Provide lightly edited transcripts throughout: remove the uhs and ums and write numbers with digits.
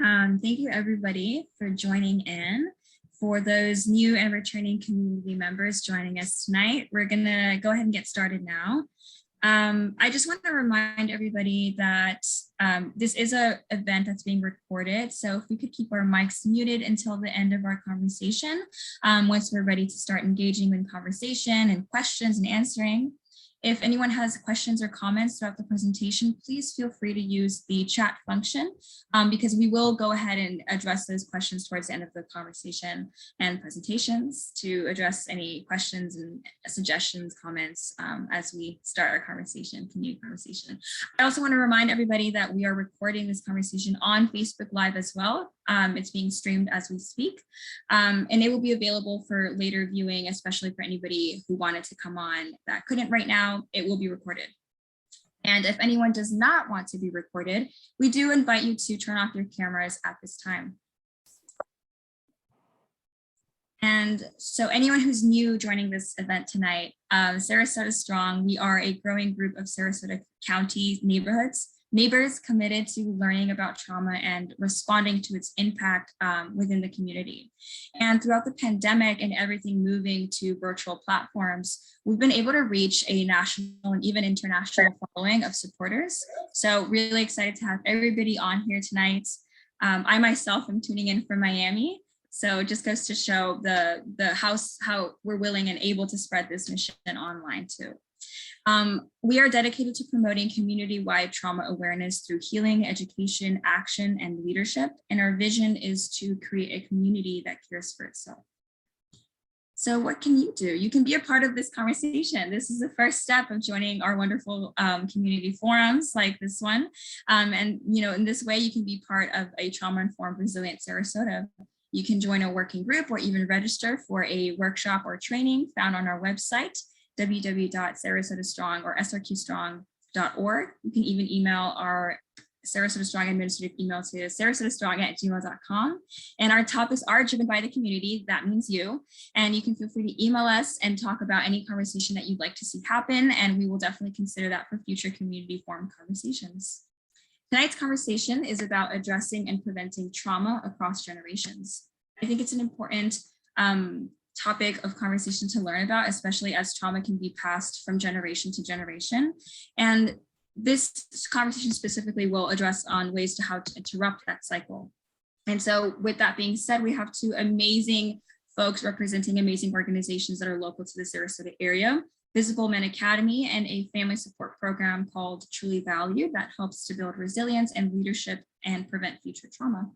Thank you everybody for joining in. For those new and returning community members joining us tonight, we're gonna go ahead and get started now. I just want to remind everybody that this is an event that's being recorded. So if we could keep our mics muted until the end of our conversation, once we're ready to start engaging in conversation and questions and answering. If anyone has questions or comments throughout the presentation, please feel free to use the chat function because we will go ahead and address those questions towards the end of the conversation and presentations to address any questions and suggestions, comments as we start our conversation, continued conversation. I also want to remind everybody that we are recording this conversation on Facebook Live as well. It's being streamed as we speak, and it will be available for later viewing, especially for anybody who wanted to come on that couldn't right now. It will be recorded. And if anyone does not want to be recorded, we do invite you to turn off your cameras at this time. And so anyone who's new joining this event tonight, Sarasota Strong, we are a growing group of Sarasota County neighbors committed to learning about trauma and responding to its impact within the community. And throughout the pandemic and everything moving to virtual platforms, we've been able to reach a national and even international following of supporters. So really excited to have everybody on here tonight. I myself am tuning in from Miami. So it just goes to show how we're willing and able to spread this mission online too. We are dedicated to promoting community-wide trauma awareness through healing, education, action, and leadership. And our vision is to create a community that cares for itself. So what can you do? You can be a part of this conversation. This is the first step of joining our wonderful community forums like this one. And in this way, you can be part of a trauma-informed resilient Sarasota. You can join a working group or even register for a workshop or training found on our website, www.sarasotastrong or srqstrong.org. You can even email our Sarasota Strong administrative email to sarasotastrong@gmail.com. And our topics are driven by the community. That means you. And you can feel free to email us and talk about any conversation that you'd like to see happen. And we will definitely consider that for future community forum conversations. Tonight's conversation is about addressing and preventing trauma across generations. I think it's an important topic of conversation to learn about, especially as trauma can be passed from generation to generation. And this conversation specifically will address on ways to how to interrupt that cycle. And so with that being said, we have two amazing folks representing amazing organizations that are local to the Sarasota area. Visible Men Academy and a family support program called Truly Valued that helps to build resilience and leadership and prevent future trauma.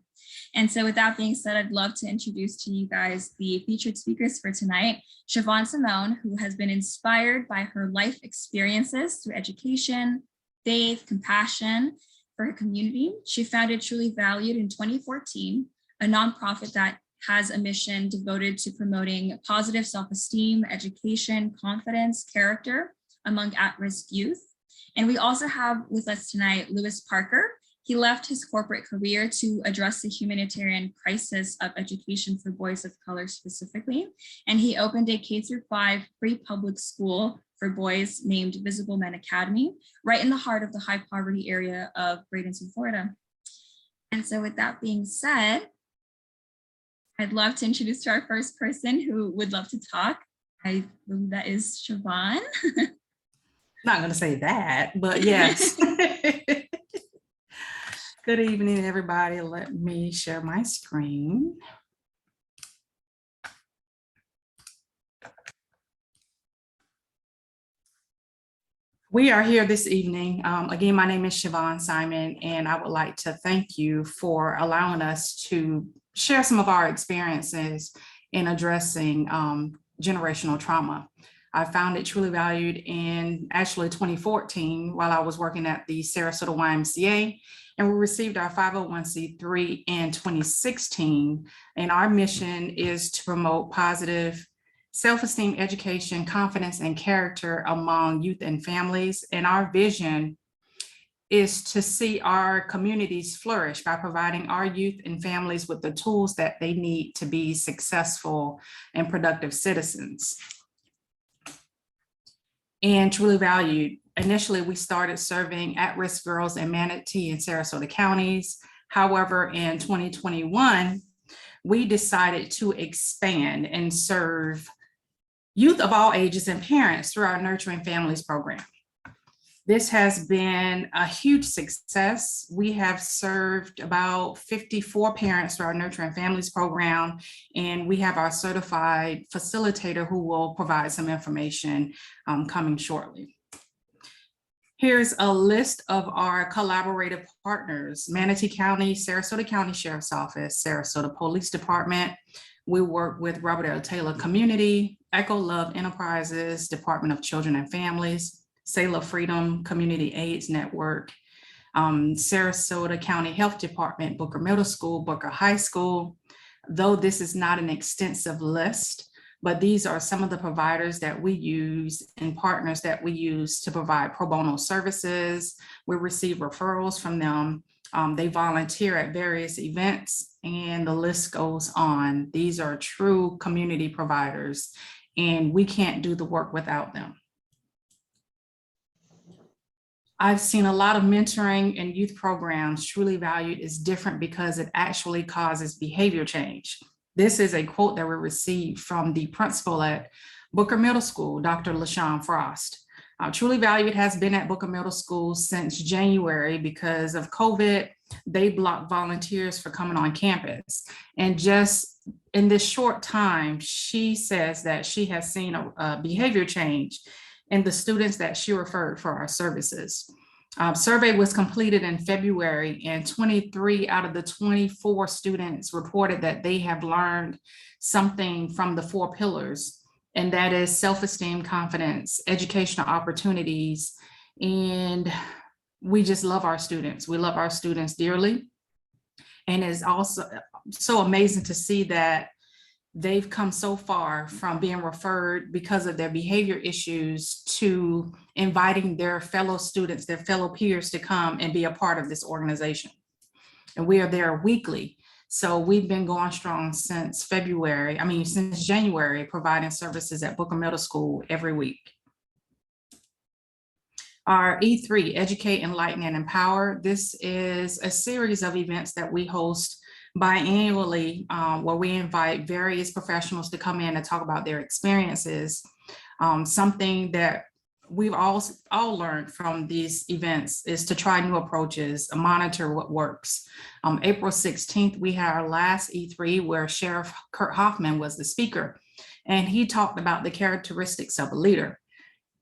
And so with that being said, I'd love to introduce to you guys the featured speakers for tonight, Siobhan Simone, who has been inspired by her life experiences through education, faith, compassion for her community. She founded Truly Valued in 2014, a nonprofit that has a mission devoted to promoting positive self-esteem, education, confidence, character among at-risk youth. And we also have with us tonight, Lewis Parker. He left his corporate career to address the humanitarian crisis of education for boys of color specifically. And he opened a K-5 free public school for boys named Visible Men Academy, right in the heart of the high poverty area of Bradenton, Florida. And so with that being said, I'd love to introduce to our first person who would love to talk. I believe that is Siobhan. Not going to say that, but yes. Good evening, everybody. Let me share my screen. We are here this evening. Again, my name is Siobhan Simone, and I would like to thank you for allowing us to share some of our experiences in addressing generational trauma. I founded Truly Valued in actually 2014 while I was working at the Sarasota YMCA, and we received our 501c3 in 2016. And our mission is to promote positive self-esteem, education, confidence, and character among youth and families. And our vision is to see our communities flourish by providing our youth and families with the tools that they need to be successful and productive citizens. And Truly Valued, initially we started serving at-risk girls in Manatee and Sarasota counties. However, in 2021, we decided to expand and serve youth of all ages and parents through our Nurturing Families program. This has been a huge success. We have served about 54 parents through our Nurturing Families program, and we have our certified facilitator who will provide some information coming shortly. Here's a list of our collaborative partners: Manatee County, Sarasota County Sheriff's Office, Sarasota Police Department. We work with Robert L. Taylor Community, Echo Love Enterprises, Department of Children and Families, Sailor Freedom Community AIDS Network, Sarasota County Health Department, Booker Middle School, Booker High School. Though this is not an extensive list, but these are some of the providers that we use and partners that we use to provide pro bono services. We receive referrals from them. They volunteer at various events, and the list goes on. These are true community providers, and we can't do the work without them. I've seen a lot of mentoring and youth programs. Truly Valued is different because it actually causes behavior change. This is a quote that we received from the principal at Booker Middle School, Dr. LaShawn Frost. Truly Valued has been at Booker Middle School since January. Because of COVID, they blocked volunteers for coming on campus. And just in this short time, she says that she has seen a behavior change in the students that she referred for our services. Survey was completed in February, and 23 out of the 24 students reported that they have learned something from the 4 pillars, and that is self-esteem, confidence, educational opportunities. And we just love our students. We love our students dearly. And it's also so amazing to see that they've come so far from being referred because of their behavior issues to inviting their fellow students, their fellow peers to come and be a part of this organization. And we are there weekly. So we've been going strong since since January, providing services at Booker Middle School every week. Our E3, Educate, Enlighten, and Empower. This is a series of events that we host biannually, where we invite various professionals to come in and talk about their experiences. Something that we've all learned from these events is to try new approaches, monitor what works. April 16th, we had our last E3 where Sheriff Kurt Hoffman was the speaker, and he talked about the characteristics of a leader.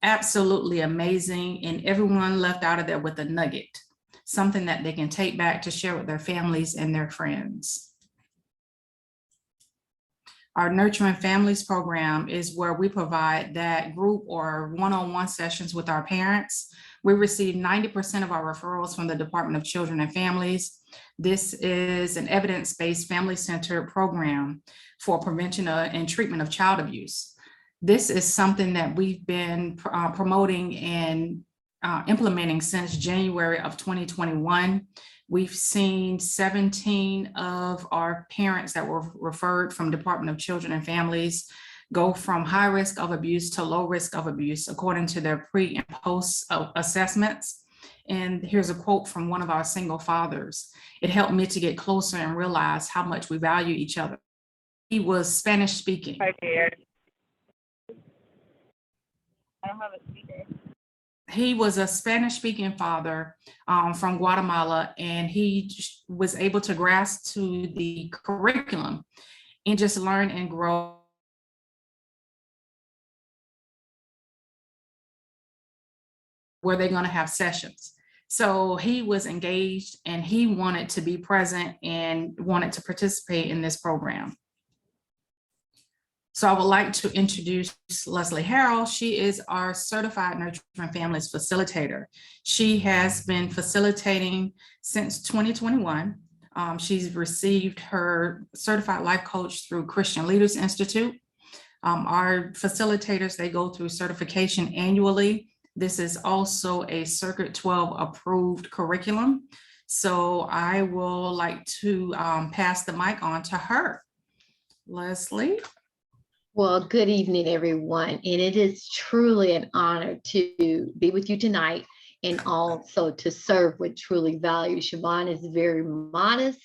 Absolutely amazing, and everyone left out of there with a nugget, something that they can take back to share with their families and their friends. Our Nurturing Families program is where we provide that group or one-on-one sessions with our parents. We receive 90% of our referrals from the Department of Children and Families. This is an evidence-based, family-centered program for prevention and treatment of child abuse. This is something that we've been promoting and implementing since January of 2021. We've seen 17 of our parents that were referred from Department of Children and Families go from high risk of abuse to low risk of abuse according to their pre and post assessments. And here's a quote from one of our single fathers. "It helped me to get closer and realize how much we value each other." He was Spanish speaking. Right there. I don't have a speaker. He was a Spanish speaking father from Guatemala, and he was able to grasp to the curriculum and just learn and grow. Where they're going to have sessions. So he was engaged and he wanted to be present and wanted to participate in this program. So I would like to introduce Leslie Harrell. She is our certified Nurturing Families facilitator. She has been facilitating since 2021. She's received her certified life coach through Christian Leaders Institute. Our facilitators, they go through certification annually. This is also a Circuit 12 approved curriculum. So I will like to pass the mic on to her. Leslie. Well, good evening, everyone. And it is truly an honor to be with you tonight and also to serve with truly value. Siobhan is very modest,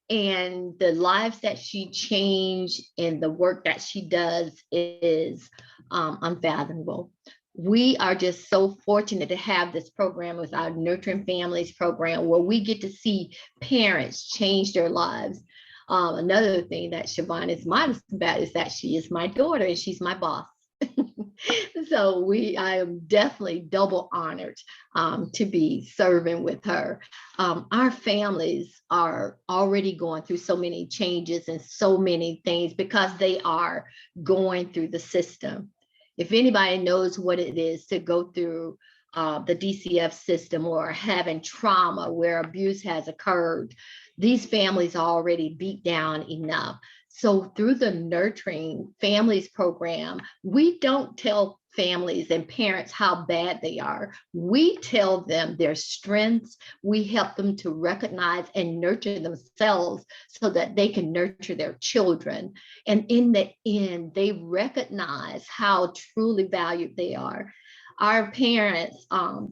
and the lives that she changed and the work that she does is unfathomable. We are just so fortunate to have this program with our Nurturing Families program, where we get to see parents change their lives. Another thing that Siobhan is modest about is that she is my daughter and she's my boss. So I am definitely double honored to be serving with her. Our families are already going through so many changes and so many things because they are going through the system. If anybody knows what it is to go through the DCF system or having trauma where abuse has occurred, these families are already beat down enough. So through the Nurturing Families program, we don't tell families and parents how bad they are. We tell them their strengths. We help them to recognize and nurture themselves so that they can nurture their children. And in the end, they recognize how truly valued they are. Our parents,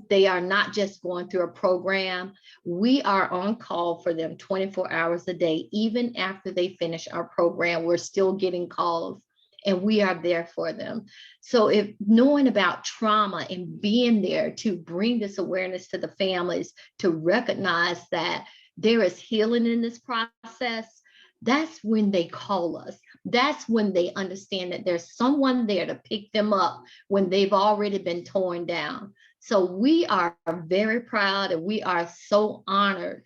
they are not just going through a program. We are on call for them 24 hours a day. Even after they finish our program, we're still getting calls and we are there for them. So if knowing about trauma and being there to bring this awareness to the families, to recognize that there is healing in this process, that's when they call us. That's when they understand that there's someone there to pick them up when they've already been torn down. So we are very proud and we are so honored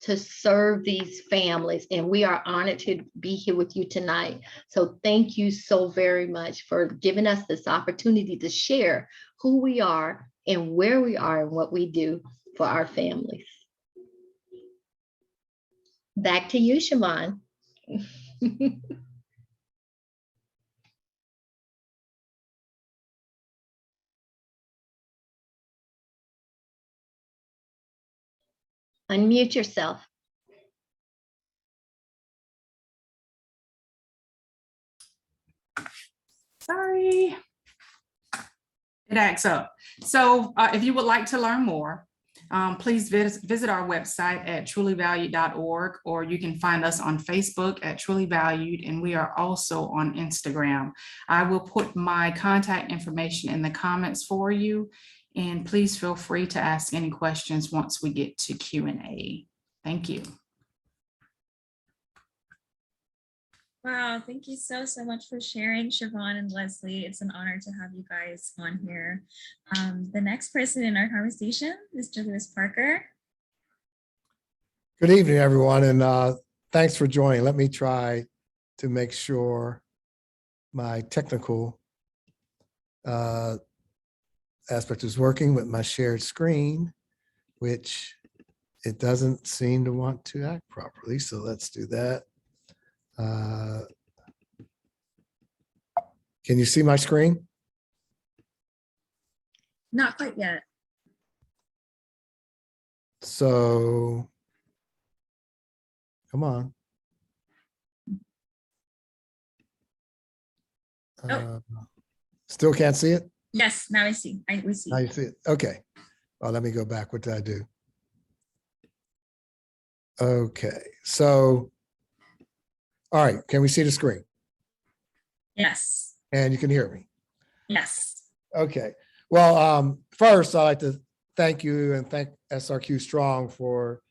to serve these families, and we are honored to be here with you tonight. So thank you so very much for giving us this opportunity to share who we are and where we are and what we do for our families. Back to you, Siobhan. Unmute yourself. Sorry. It acts up. So if you would like to learn more, please visit our website at trulyvalued.org, or you can find us on Facebook at Truly Valued, and we are also on Instagram. I will put my contact information in the comments for you, and please feel free to ask any questions once we get to Q&A. Thank you. Wow, thank you so much for sharing, Siobhan and Leslie. It's an honor to have you guys on here. The next person in our conversation, Mr. Lewis Parker. Good evening, everyone, and thanks for joining. Let me try to make sure my technical aspect is working with my shared screen, which it doesn't seem to want to act properly. So let's do that. Can you see my screen? Not quite yet. So, come on. Still can't see it? Yes, now I see. We see. Now you see it. Okay. Well, let me go back. What did I do? Okay. So, all right. Can we see the screen? Yes. And you can hear me? Yes. Okay. Well, first, I'd like to thank you and thank SRQ Strong for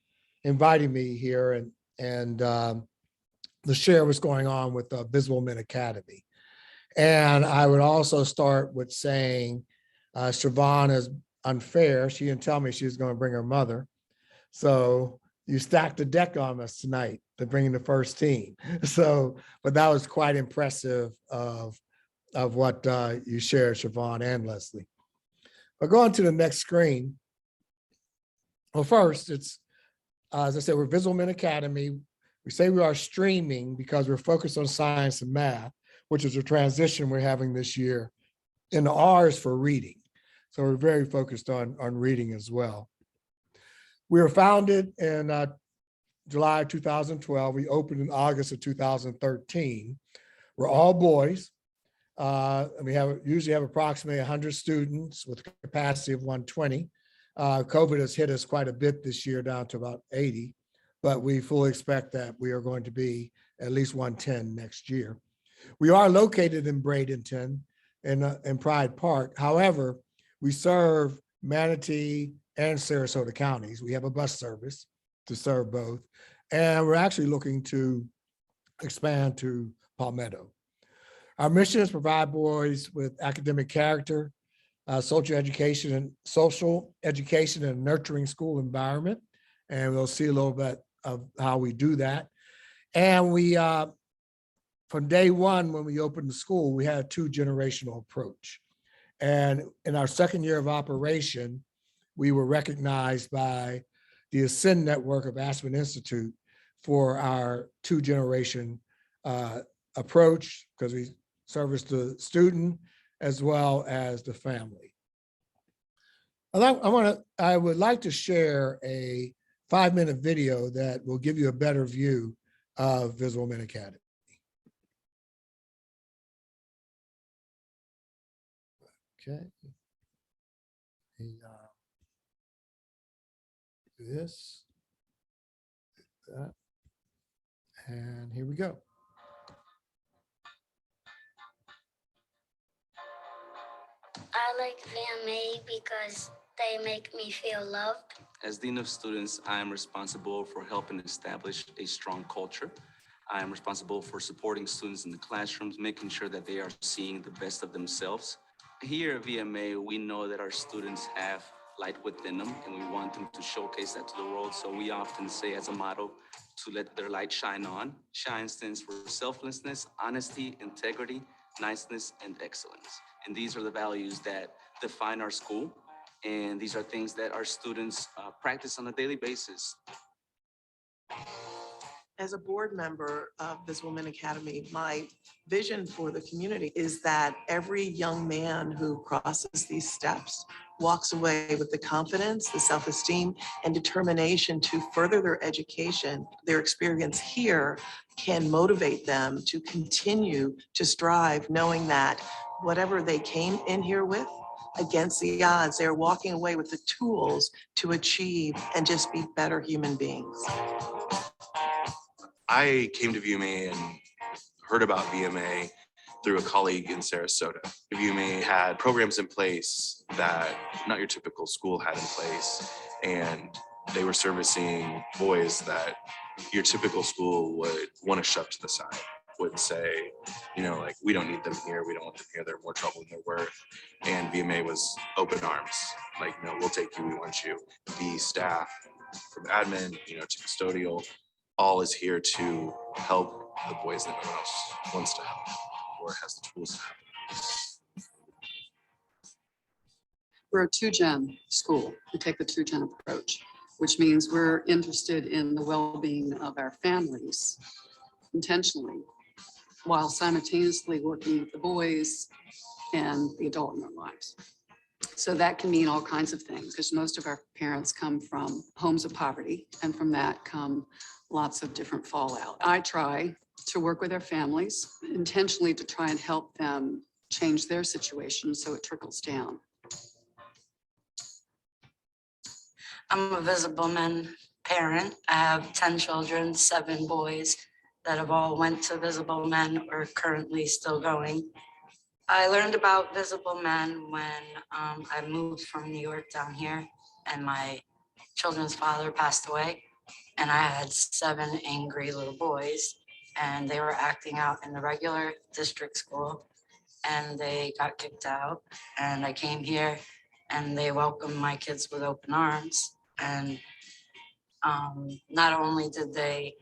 inviting me here and to share what's going on with the Visible Men Academy. And I would also start with saying Siobhan is unfair. She didn't tell me she was going to bring her mother. So you stacked the deck on us tonight to bring in the first team. So, but that was quite impressive of what you shared, Siobhan and Leslie. But going to the next screen. Well, first, it's, as I said, we're Visible Men Academy. We say we are streaming because we're focused on science and math, which is a transition we're having this year. And the R is for reading. So we're very focused on reading as well. We were founded in July 2012. We opened in August of 2013. We're all boys. We usually have approximately 100 students with a capacity of 120. COVID has hit us quite a bit this year, down to about 80, but we fully expect that we are going to be at least 110 next year. We are located in Bradenton in Pride Park. However, we serve Manatee and Sarasota counties. We have a bus service to serve both. And we're actually looking to expand to Palmetto. Our mission is to provide boys with academic character, social education and a nurturing school environment. And we'll see a little bit of how we do that. And we, from day one, when we opened the school, we had a 2-generational approach. And in our second year of operation, we were recognized by the Ascend Network of Aspen Institute for our 2-generation approach, because we service the student as well as the family. I would like to share a 5-minute video that will give you a better view of Visible Men Academy. Okay. Do this, do that, and here we go. I like VMA because they make me feel loved. As Dean of Students, I am responsible for helping establish a strong culture. I am responsible for supporting students in the classrooms, making sure that they are seeing the best of themselves. Here at VMA, we know that our students have light within them, and we want them to showcase that to the world. So we often say as a motto, to let their light shine on. Shine stands for selflessness, honesty, integrity, niceness, and excellence. And these are the values that define our school. And these are things that our students practice on a daily basis. As a board member of Visible Men Academy, my vision for the community is that every young man who crosses these steps walks away with the confidence, the self-esteem, and determination to further their education. Their experience here can motivate them to continue to strive, knowing that whatever they came in here with, against the odds, they're walking away with the tools to achieve and just be better human beings. I came to VMA and heard about VMA through a colleague in Sarasota. VMA had programs in place that not your typical school had in place, and they were servicing boys that your typical school would want to shove to the side, would say, you know, like, we don't need them here, we don't want them here, they're more trouble than they're worth. And VMA was open arms, like, no, we'll take you, we want you. The staff from admin, you know, to custodial, all is here to help the boys that no one else wants to help or has the tools to help. We're a 2-gen school. We take the 2-gen approach, which means we're interested in the well-being of our families intentionally, while simultaneously working with the boys and the adult in their lives. So that can mean all kinds of things, because most of our parents come from homes of poverty, and from that come lots of different fallout. I try to work with their families intentionally to try and help them change their situation so it trickles down. I'm a Visible Men parent. I have 10 children, 7 boys that have all went to Visible Men or currently still going. I learned about Visible Men when I moved from New York down here, and my children's father passed away, and I had 7 angry little boys, and they were acting out in the regular district school, and they got kicked out. And I came here and they welcomed my kids with open arms. And not only did they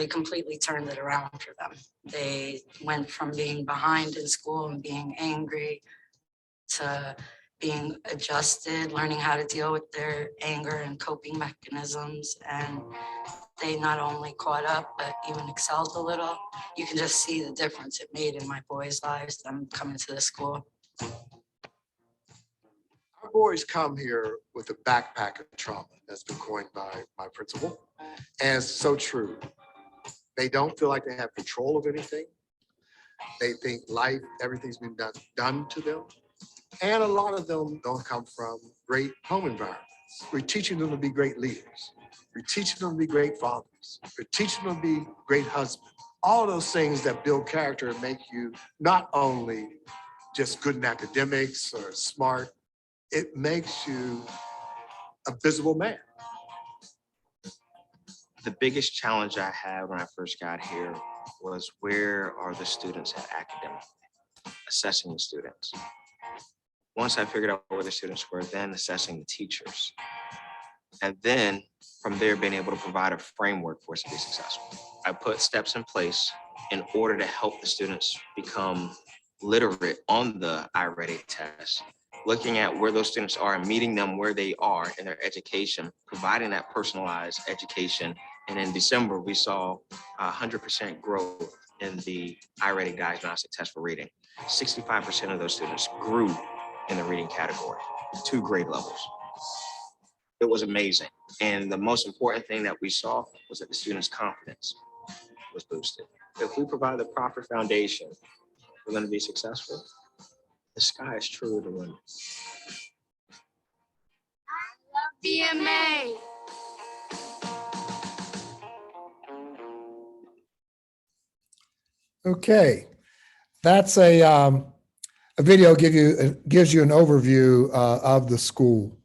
completely turned it around for them. They went from being behind in school and being angry to being adjusted, learning how to deal with their anger and coping mechanisms. And they not only caught up, but even excelled a little. You can just see the difference it made in my boys' lives, them coming to the school. Our boys come here with a backpack of trauma that's been coined by my principal. And it's so true. They don't feel like they have control of anything. They think life, everything's been done to them. And a lot of them don't come from great home environments. We're teaching them to be great leaders. We're teaching them to be great fathers. We're teaching them to be great husbands. All of those things that build character and make you not only just good in academics or smart, it makes you a visible man. The biggest challenge I had when I first got here was where are the students at academically, assessing the students. Once I figured out where the students were, then assessing the teachers. And then from there, being able to provide a framework for us to be successful. I put steps in place in order to help the students become literate on the iReady test, looking at where those students are and meeting them where they are in their education, providing that personalized education. And in December, we saw 100% growth in the iReady diagnostic test for reading. 65% of those students grew in the reading category, 2 grade levels. It was amazing. And the most important thing that we saw was that the students' confidence was boosted. If we provide the proper foundation, we're going to be successful. The sky is truly the limit. DMA. Okay, that's a video gives you an overview of the school.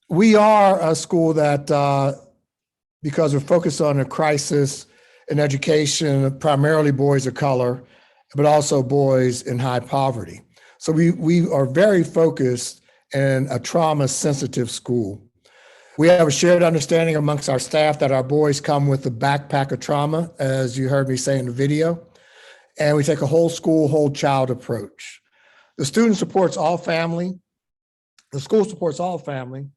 We are a school that, because we're focused on a crisis in education, primarily boys of color, but also boys in high poverty. So we are very focused in a trauma-sensitive school. We have a shared understanding amongst our staff that our boys come with a backpack of trauma, as you heard me say in the video, and we take a whole school, whole child approach. The student supports all family. The school supports all family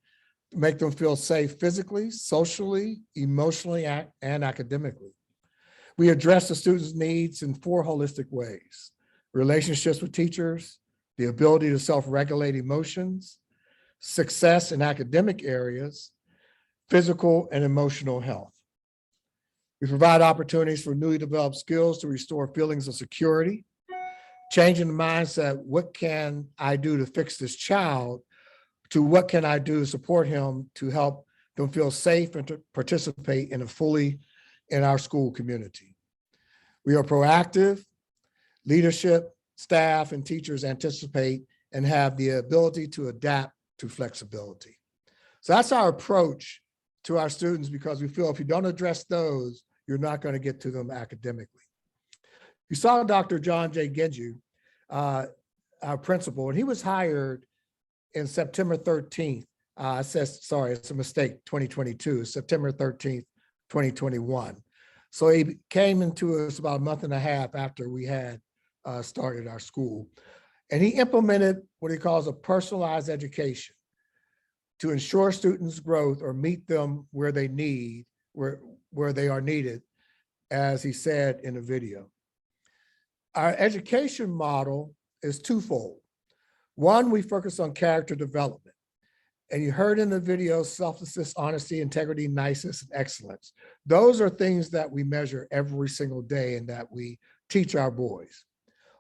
to make them feel safe physically, socially, emotionally, and academically. We address the students' needs in 4 holistic ways: relationships with teachers, the ability to self-regulate emotions, success in academic areas, physical and emotional health. We provide opportunities for newly developed skills to restore feelings of security, changing the mindset, what can I do to fix this child, to what can I do to support him to help them feel safe and to participate fully in our school community. We are proactive. Leadership, staff, and teachers anticipate and have the ability to adapt to flexibility. So that's our approach to our students, because we feel if you don't address those, you're not going to get to them academically. You saw Dr. John J. Genju, our principal, and he was hired in September 13th. It says, sorry, it's a mistake, 2022, September 13th, 2021. So he came into us about a month and a half after we had started our school. And he implemented what he calls a personalized education to ensure students' growth or meet them where they need, where they are needed, as he said in the video. Our education model is twofold. One, we focus on character development. And you heard in the video, selflessness, honesty, integrity, niceness, and excellence. Those are things that we measure every single day and that we teach our boys.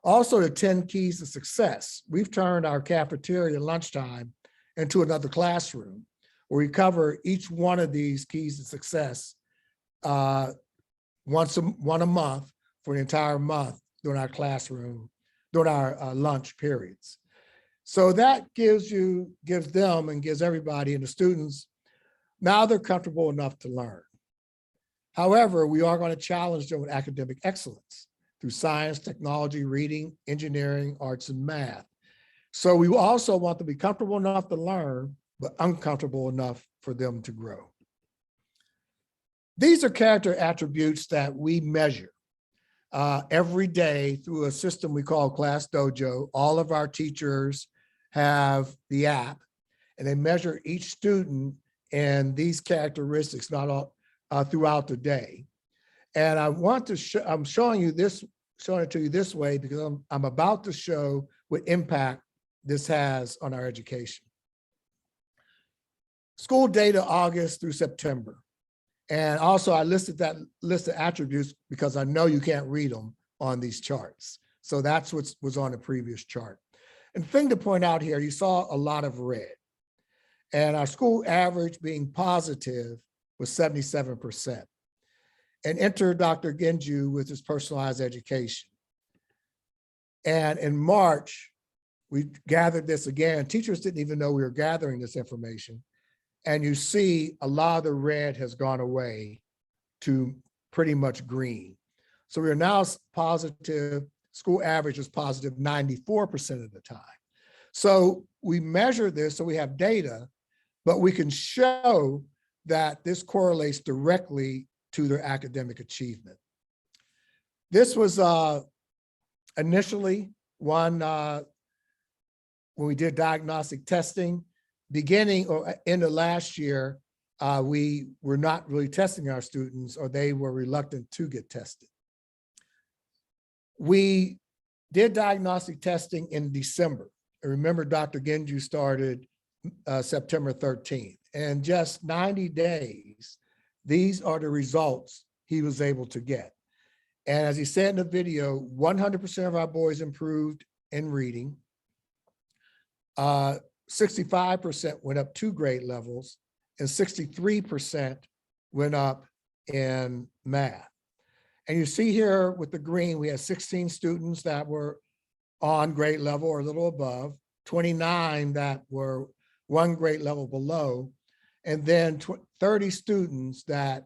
Also, the 10 keys to success. We've turned our cafeteria lunchtime into another classroom where we cover each one of these keys to success one a month for the entire month during our classroom, during our lunch periods. So that gives them and gives everybody and the students, now they're comfortable enough to learn. However, we are going to challenge them with academic excellence through science, technology, reading, engineering, arts, and math. So we also want them to be comfortable enough to learn, but uncomfortable enough for them to grow. These are character attributes that we measure every day through a system we call Class Dojo. All of our teachers have the app, and they measure each student and these characteristics throughout the day. And I want to I'm showing it to you this way because I'm about to show what impact this has on our education. School data August through September. And also I listed that list of attributes because I know you can't read them on these charts. So that's what was on the previous chart. And the thing to point out here, you saw a lot of red. And our school average being positive was 77%. And enter Dr. Genju with his personalized education. And in March, we gathered this again. Teachers didn't even know we were gathering this information. And you see a lot of the red has gone away to pretty much green. So we are now positive, school average is positive 94% of the time. So we measure this, so we have data, but we can show that this correlates directly to their academic achievement. This was initially one when we did diagnostic testing, beginning or end of last year, we were not really testing our students, or they were reluctant to get tested. We did diagnostic testing in December. And remember, Dr. Genju started September 13th. And just 90 days, these are the results he was able to get. And as he said in the video, 100% of our boys improved in reading. 65% went up 2 grade levels, and 63% went up in math. And you see here with the green, we had 16 students that were on grade level or a little above, 29 that were 1 grade level below, and then 30 students that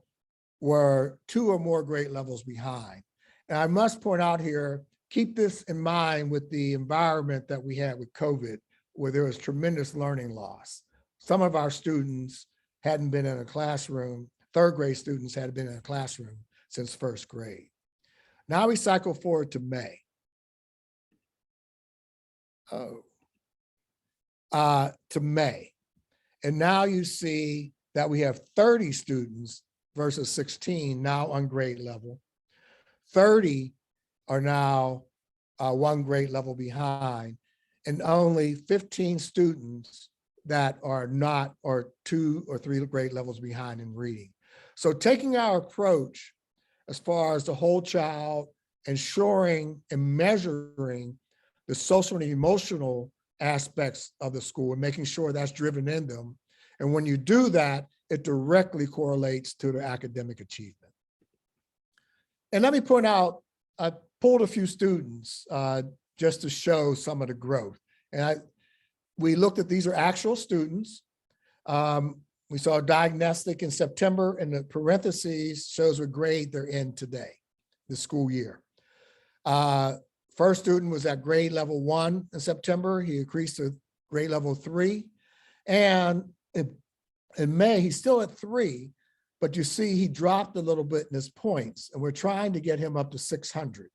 were 2 or more grade levels behind. And I must point out here, keep this in mind with the environment that we had with COVID, where there was tremendous learning loss. Some of our students hadn't been in a classroom, 3rd grade students hadn't been in a classroom since 1st grade. Now we cycle forward to May. To May. And now you see that we have 30 students versus 16 now on grade level. 30 are now 1 grade level behind, and only 15 students that are not, or 2 or 3 grade levels behind in reading. So taking our approach as far as the whole child, ensuring and measuring the social and emotional aspects of the school and making sure that's driven in them. And when you do that, it directly correlates to their academic achievement. And let me point out, I pulled a few students just to show some of the growth. And we looked at, these are actual students. We saw a diagnostic in September, and the parentheses shows what grade they're in today, the school year. First student was at grade level 1 in September. He increased to grade level 3. And in May, he's still at 3, but you see he dropped a little bit in his points, and we're trying to get him up to 600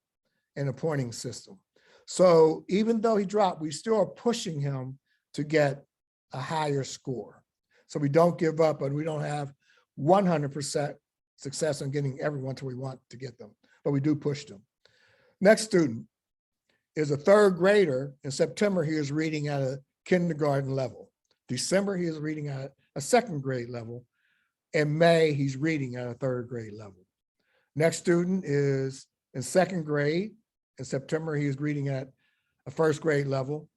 in a pointing system. So even though he dropped, we still are pushing him to get a higher score. So we don't give up, and we don't have 100% success in getting everyone to where we want to get them, but we do push them. Next student is a 3rd grader. In September, he is reading at a kindergarten level. December, he is reading at a 2nd grade level. In May, he's reading at a 3rd grade level. Next student is in 2nd grade. In September, he is reading at a 1st grade level.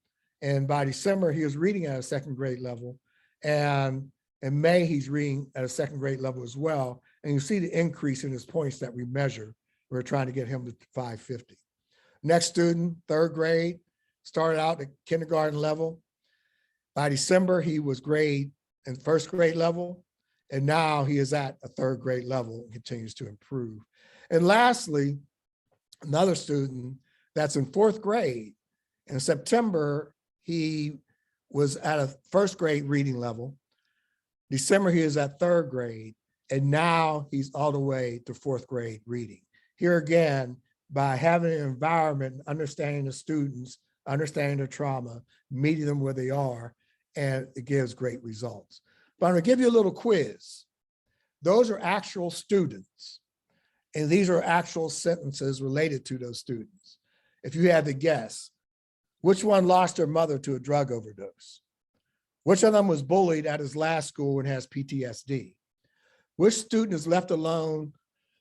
And by December, he is reading at a 2nd grade level. And in May, he's reading at a 2nd grade level as well. And you see the increase in his points that we measure. We're trying to get him to 550. Next student, 3rd grade, started out at kindergarten level. By December, he was grade in 1st grade level, and now he is at a 3rd grade level and continues to improve. And lastly, another student that's in 4th grade. In September, he was at a 1st grade reading level. December, he is at 3rd grade, and now he's all the way to 4th grade reading. Here again, by having an environment, understanding the students, understanding their trauma, meeting them where they are, and it gives great results. But I'm gonna give you a little quiz. Those are actual students, and these are actual sentences related to those students. If you had to guess, which one lost their mother to a drug overdose? Which of them was bullied at his last school and has PTSD? Which student is left alone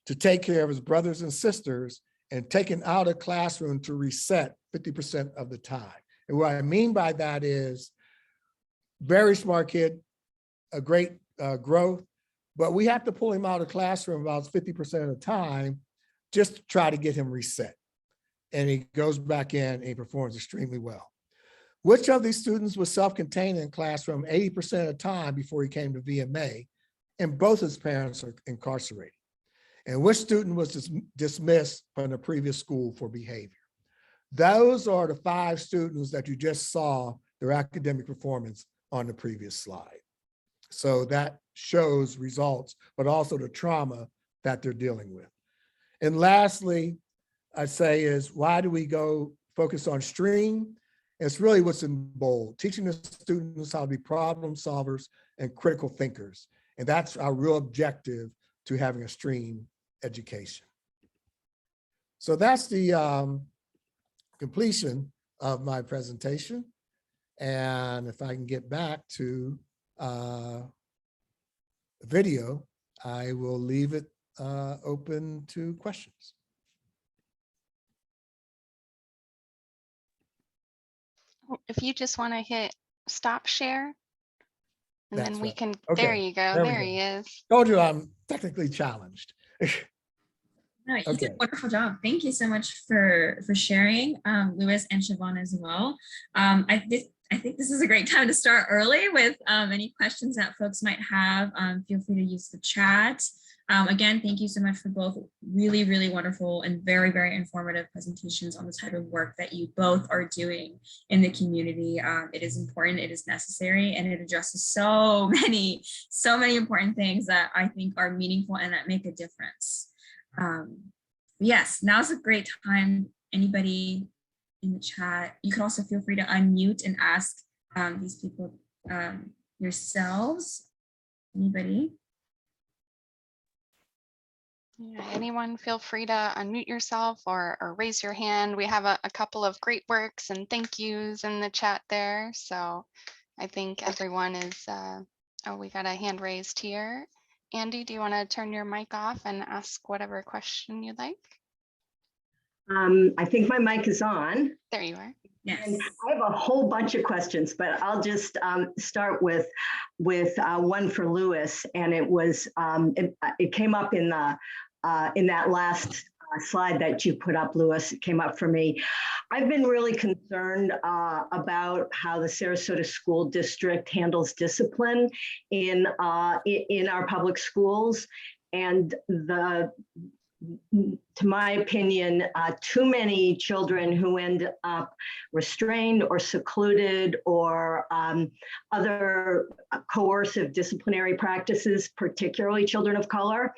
to take care of his brothers and sisters and taken out of classroom to reset 50% of the time? And what I mean by that is very smart kid, a great growth, but we have to pull him out of the classroom about 50% of the time just to try to get him reset. And he goes back in and he performs extremely well. Which of these students was self-contained in classroom 80% of the time before he came to VMA, and both his parents are incarcerated? And which student was dismissed from the previous school for behavior? Those are the 5 students that you just saw their academic performance on the previous slide. So that shows results, but also the trauma that they're dealing with. And lastly, I'd say is, why do we go focus on STREAM? It's really what's in bold, teaching the students how to be problem solvers and critical thinkers. And that's our real objective to having a STREAM education. So that's the completion of my presentation. And if I can get back to video, I will leave it open to questions. If you just want to hit stop share, and That's then we right. can, Okay, there you go, there we there go. he is. Told you I'm technically challenged. No, you did Okay. a wonderful job. Thank you so much for sharing, Louis and Siobhan as well. I think this is a great time to start early with any questions that folks might have. Feel free to use the chat. Again, thank you so much for both really, really wonderful and very, very informative presentations on the type of work that you both are doing in the community. It is important, it is necessary, and it addresses so many important things that I think are meaningful and that make a difference. Yes, now's a great time. Anybody in the chat, you can also feel free to unmute and ask these people yourselves. Anybody? Yeah, anyone feel free to unmute yourself or raise your hand. We have a couple of great works and thank yous in the chat there. So I think everyone is, oh, we got a hand raised here. Andy, do you want to turn your mic off and ask whatever question you'd like? I think my mic is on. There you are. Yes. And I have a whole bunch of questions, but I'll just start with one for Louis, and it was it came up in that last slide that you put up, Louis. It came up for me. I've been really concerned about how the Sarasota School District handles discipline in our public schools, and to my opinion, too many children who end up restrained or secluded or other coercive disciplinary practices, particularly children of color.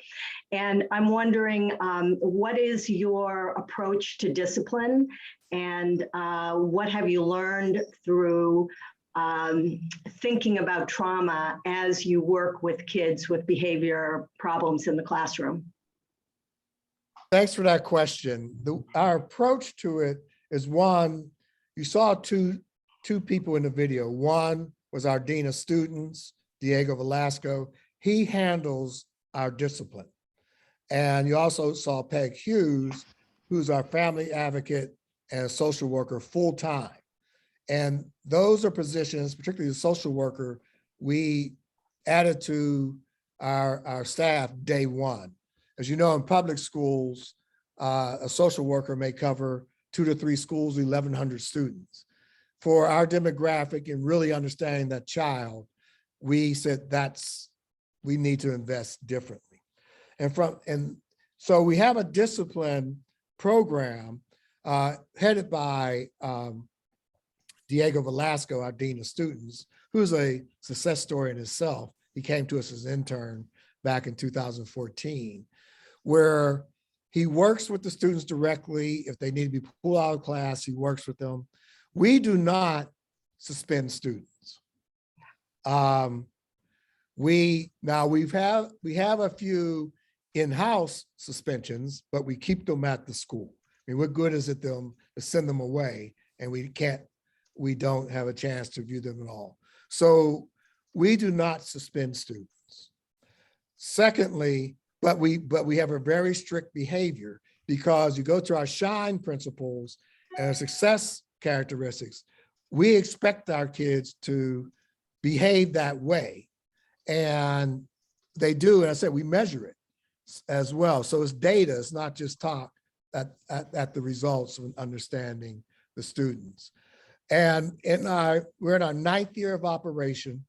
And I'm wondering, what is your approach to discipline, and what have you learned through thinking about trauma as you work with kids with behavior problems in the classroom? Thanks for that question. Our approach to it is, one, you saw two people in the video. One was our Dean of Students, Diego Velasco. He handles our discipline. And you also saw Peg Hughes, who's our family advocate and social worker full-time. And those are positions, particularly the social worker, we added to our staff day one. As you know, in public schools, a social worker may cover 2 to 3 schools, 1,100 students. For our demographic and really understanding that child, we said we need to invest differently. And so we have a discipline program headed by Diego Velasco, our Dean of Students, who's a success story in itself. He came to us as an intern back in 2014. Where he works with the students directly. If they need to be pulled out of class, he works with them. We do not suspend students. We have a few in-house suspensions, but we keep them at the school. I mean, what good is it to send them away, and we don't have a chance to view them at all. So we do not suspend students. Secondly, but we have a very strict behavior, because you go to our SHINE principles and our success characteristics. we expect our kids to behave that way. And they do, and I said, we measure it as well. So it's data, it's not just talk at the results of understanding the students. And we're in our 9th year of operation.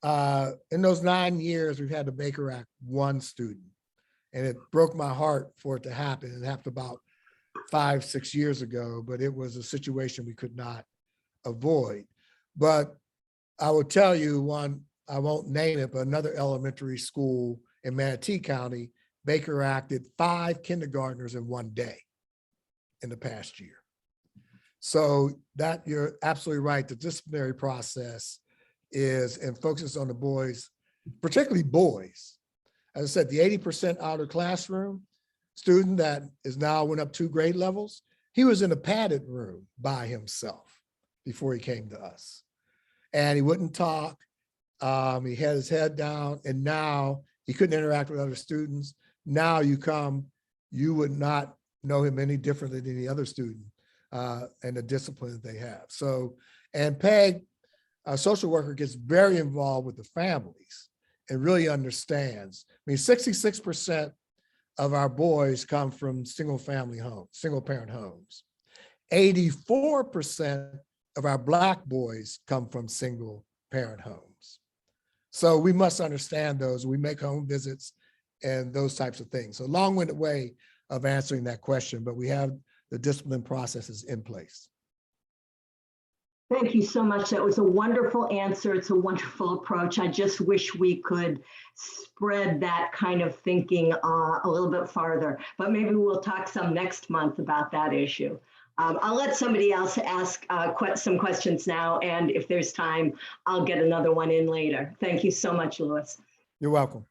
In those 9 years, we've had to Baker Act 1 student. And it broke my heart for it to happen. It happened about 5-6 years ago, but it was a situation we could not avoid. But I will tell you one, I won't name it, but another elementary school in Manatee County, Baker acted 5 kindergartners in 1 day in the past year. So that you're absolutely right. The disciplinary process is and focuses on the boys, particularly boys. As I said, the 80% out of classroom student that is now went up 2 grade levels, he was in a padded room by himself before he came to us. And he wouldn't talk. He had his head down, and now he couldn't interact with other students. Now you come, you would not know him any different than any other student and the discipline that they have. So, and Peg, our social worker, gets very involved with the families and really understands. I mean, 66% of our boys come from single family homes, single parent homes. 84% of our Black boys come from single parent homes. So we must understand those. We make home visits and those types of things. So long-winded way of answering that question, but we have the discipline processes in place. Thank you so much. That was a wonderful answer. It's a wonderful approach. I just wish we could spread that kind of thinking a little bit farther, but maybe we'll talk some next month about that issue. I'll let somebody else ask some questions now, and if there's time, I'll get another one in later. Thank you so much, Louis. You're welcome.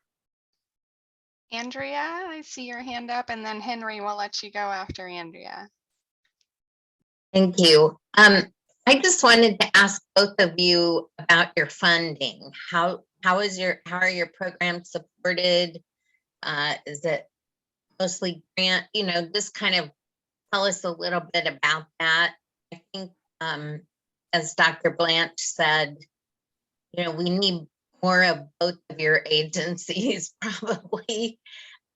Andrea, I see your hand up, and then Henry will let you go after Andrea. Thank you. I just wanted to ask both of you about your funding. How are your programs supported? Is it mostly grant? You know, just kind of tell us a little bit about that. I think, as Dr. Blanche said, you know, we need more of both of your agencies probably,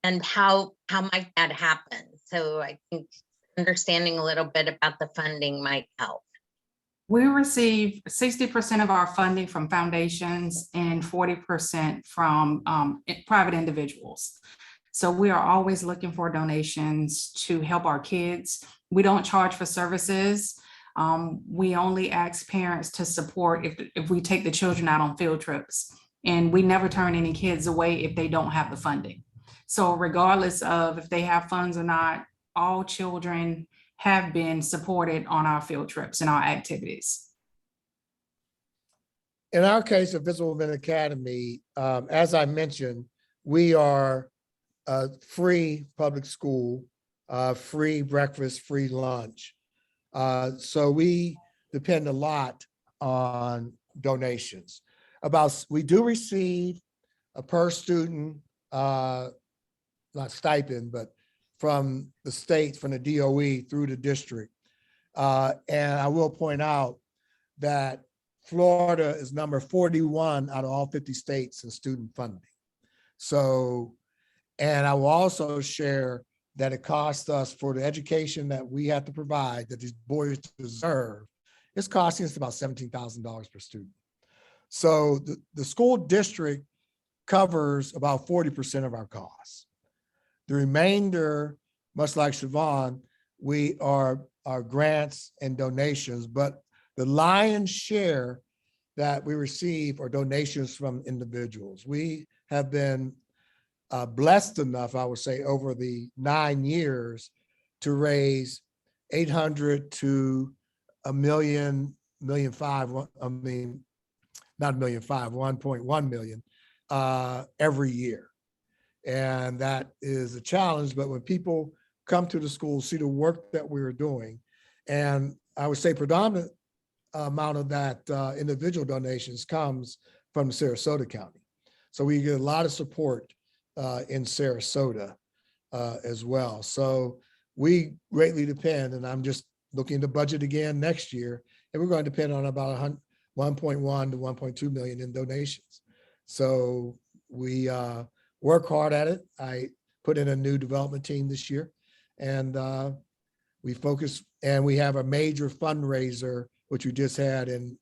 and how might that happen? So I think understanding a little bit about the funding might help. We receive 60% of our funding from foundations and 40% from private individuals. So we are always looking for donations to help our kids. We don't charge for services. We only ask parents to support if we take the children out on field trips, and we never turn any kids away if they don't have the funding. So regardless of if they have funds or not, all children have been supported on our field trips and our activities. In our case of Visible Men Academy, as I mentioned, we are a free public school, free breakfast, free lunch. So we depend a lot on donations. We do receive a per student, not stipend, but from the state, from the DOE through the district. And I will point out that Florida is number 41 out of all 50 states in student funding. So, and I will also share that it costs us for the education that we have to provide, that these boys deserve, it's costing us about $17,000 per student. So the school district covers about 40% of our costs. The remainder, much like Siobhan, we are grants and donations, but the lion's share that we receive are donations from individuals. We have been blessed enough, I would say, over the 9 years to raise 800 to $1 million, not $1.5 million, 1.1 million every year. And that is a challenge, but when people come to the school, see the work that we're doing, and I would say predominant amount of that individual donations comes from Sarasota County. So we get a lot of support in Sarasota as well. So we greatly depend, and I'm just looking to budget again next year, and we're going to depend on about 1.1 to 1.2 million in donations. So we work hard at it. I put in a new development team this year, and we focus, and we have a major fundraiser, which we just had, and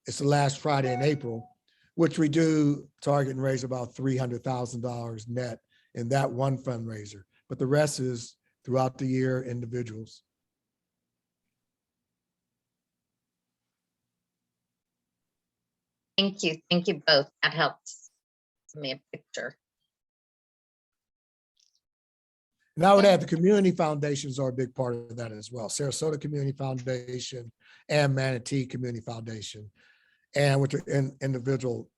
it's the last Friday in April, which we do target and raise about $300,000 net in that one fundraiser. But the rest is throughout the year, individuals. Thank you. Thank you both. That helps give me a picture. And I would add the community foundations are a big part of that as well. Sarasota Community Foundation and Manatee Community Foundation, and which are individual,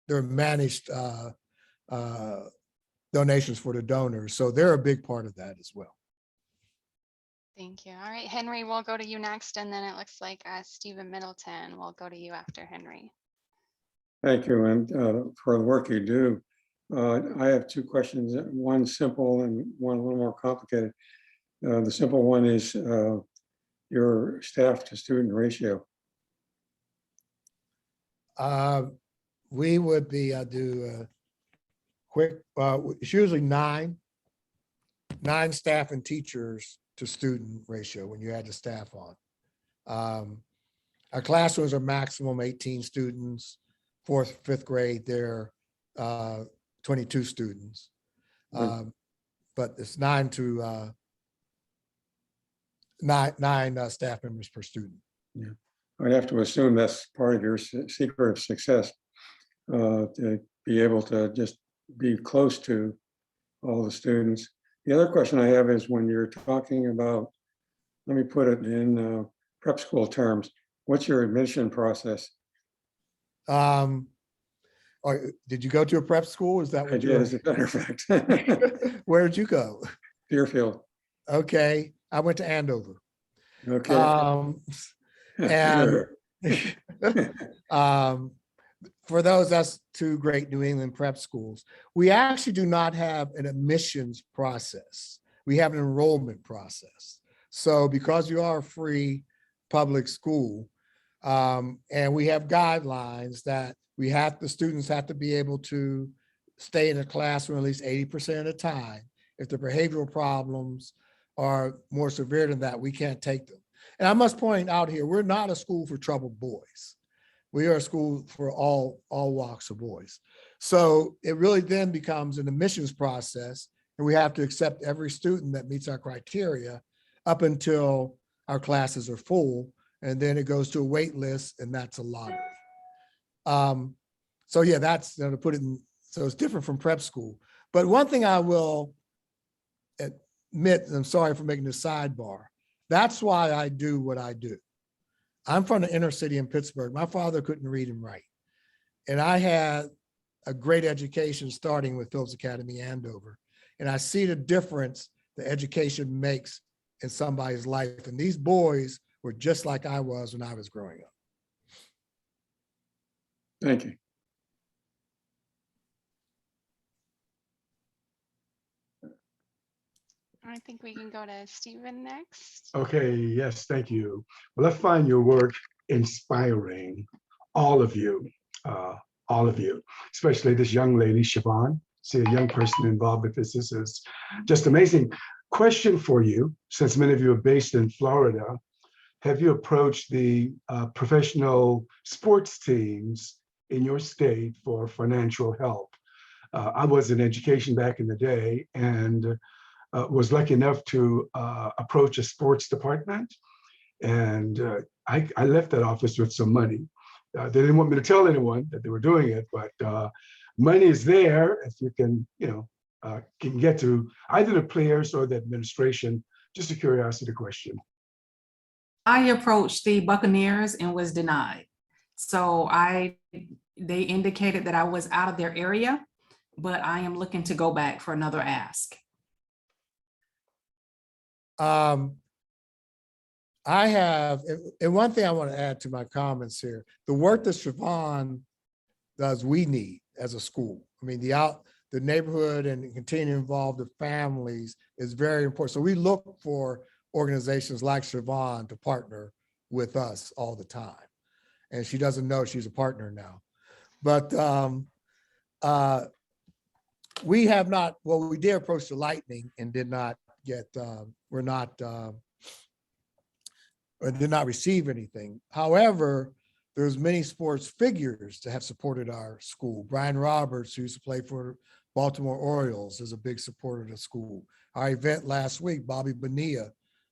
they're managed donations for the donors. So they're a big part of that as well. Thank you. All right, Henry, we'll go to you next. And then it looks like Stephen Middleton will go to you after Henry. Thank you, and for the work you do. I have two questions, one simple and one a little more complicated. The simple one is your staff to student ratio. We would be do a quick, it's usually nine staff and teachers to student ratio when you add the staff on. Our classrooms are maximum 18 students. Fourth, fifth grade, they're 22 students. But it's nine staff members per student. Yeah, I'd have to assume that's part of your secret of success, to be able to just be close to all the students. The other question I have is when you're talking about, let me put it in prep school terms, what's your admission process? Did you go to a prep school? Is that what I did, as a matter of fact. Where did you go? Deerfield. Okay, I went to Andover. Okay. And for those, that's two great New England prep schools. We actually do not have an admissions process. We have an enrollment process. So because you are a free public school, and we have guidelines that the students have to be able to stay in a classroom at least 80% of the time. If the behavioral problems are more severe than that, we can't take them. And I must point out here, we're not a school for troubled boys. We are a school for all walks of boys. So it really then becomes an admissions process, and we have to accept every student that meets our criteria up until our classes are full. And then it goes to a wait list, and that's a lottery. So yeah, that's, to put it in, so it's different from prep school. But one thing I will admit, and I'm sorry for making this sidebar, that's why I do what I do. I'm from the inner city in Pittsburgh. My father couldn't read and write. And I had a great education starting with Phillips Academy Andover. And I see the difference the education makes in somebody's life. And these boys were just like I was when I was growing up. Thank you. I think we can go to Stephen next. Okay, yes, thank you. Well, I find your work inspiring, all of you, especially this young lady, Siobhan. See a young person involved with this. This is just amazing. Question for you, since many of you are based in Florida, have you approached the professional sports teams in your state for financial help? I was in education back in the day, and was lucky enough to approach a sports department, and I left that office with some money. They didn't want me to tell anyone that they were doing it, but money is there if you can, can get to either the players or the administration. Just a curiosity question. I approached the Buccaneers and was denied. So they indicated that I was out of their area, but I am looking to go back for another ask. I have, and one thing I want to add to my comments here, the work that Siobhan does, we need as a school. I mean, the neighborhood and continuing to involve the families is very important. So we look for organizations like Siobhan to partner with us all the time. And she doesn't know she's a partner now. But we have not, well, we did approach the Lightning and did not get, or did not receive anything. However, there's many sports figures that have supported our school. Brian Roberts, who used to play for Baltimore Orioles, is a big supporter of the school. Our event last week, Bobby Bonilla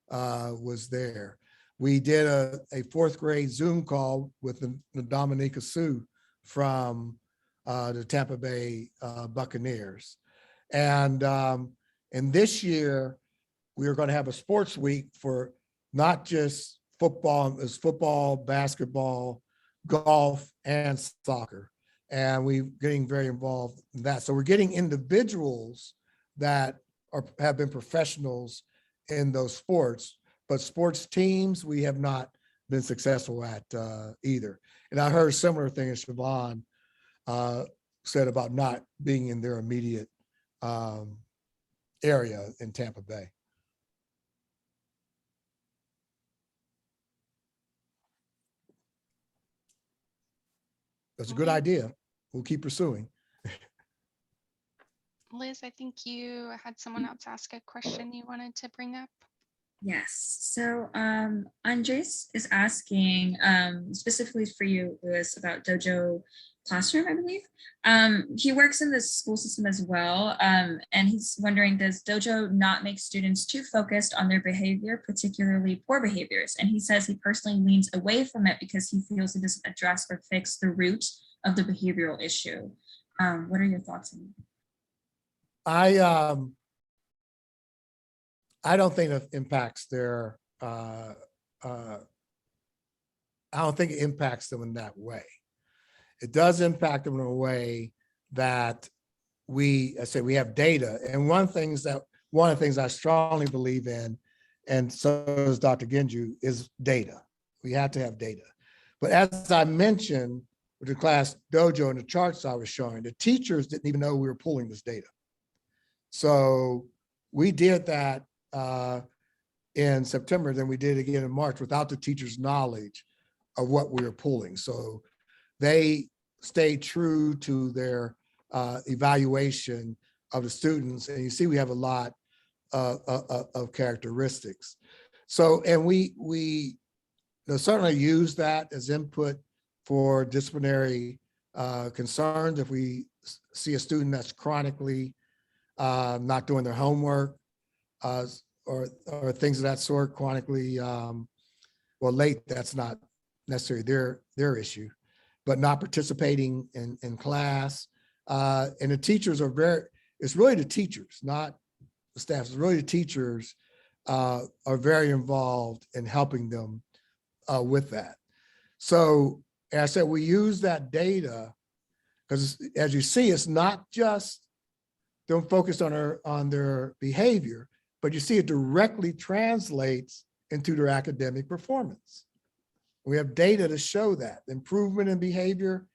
was there. We did a fourth grade Zoom call with the Dominica Sue from the Tampa Bay Buccaneers. And this year, we are going to have a sports week for not just football, it's football, basketball, golf, and soccer. And we're getting very involved in that. So we're getting individuals that have been professionals in those sports, but sports teams, we have not been successful at either. And I heard a similar thing as Siobhan said about not being in their immediate area in Tampa Bay. That's a good idea. We'll keep pursuing. Liz, I think you had someone else ask a question you wanted to bring up. Yes. So Andres is asking specifically for you, Louis, about Dojo Classroom, I believe. He works in the school system as well. And he's wondering, does Dojo not make students too focused on their behavior, particularly poor behaviors? And he says he personally leans away from it because he feels it doesn't address or fix the root of the behavioral issue. What are your thoughts on that? I don't think it impacts their, I don't think it impacts them in that way. It does impact them in a way that we have data. And one of the things I strongly believe in, and so does Dr. Genju, is data. We have to have data. But as I mentioned with the class Dojo and the charts I was showing, the teachers didn't even know we were pulling this data. So we did that in September, then we did it again in March without the teachers' knowledge of what we were pulling. So they stayed true to their evaluation of the students. And you see, we have a lot of characteristics. So, and we certainly use that as input for disciplinary concerns. If we see a student that's chronically not doing their homework, or things of that sort, chronically, late, that's not necessarily their issue, but not participating in class. And the teachers are it's really the teachers, not the staff, it's really the teachers are very involved in helping them with that. So as I said, we use that data because as you see, it's not just them focused on their behavior, but you see it directly translates into their academic performance. We have data to show that improvement in behavior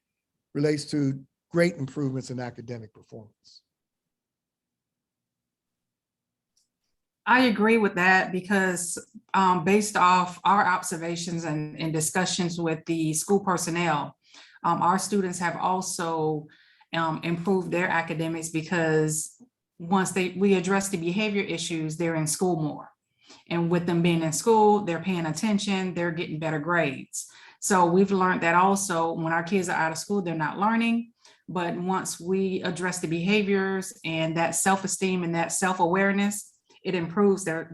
relates to great improvements in academic performance. I agree with that because based off our observations and discussions with the school personnel, our students have also improved their academics because once we address the behavior issues, they're in school more. And with them being in school, they're paying attention, they're getting better grades. So we've learned that also when our kids are out of school, they're not learning. But once we address the behaviors and that self-esteem and that self-awareness, it improves their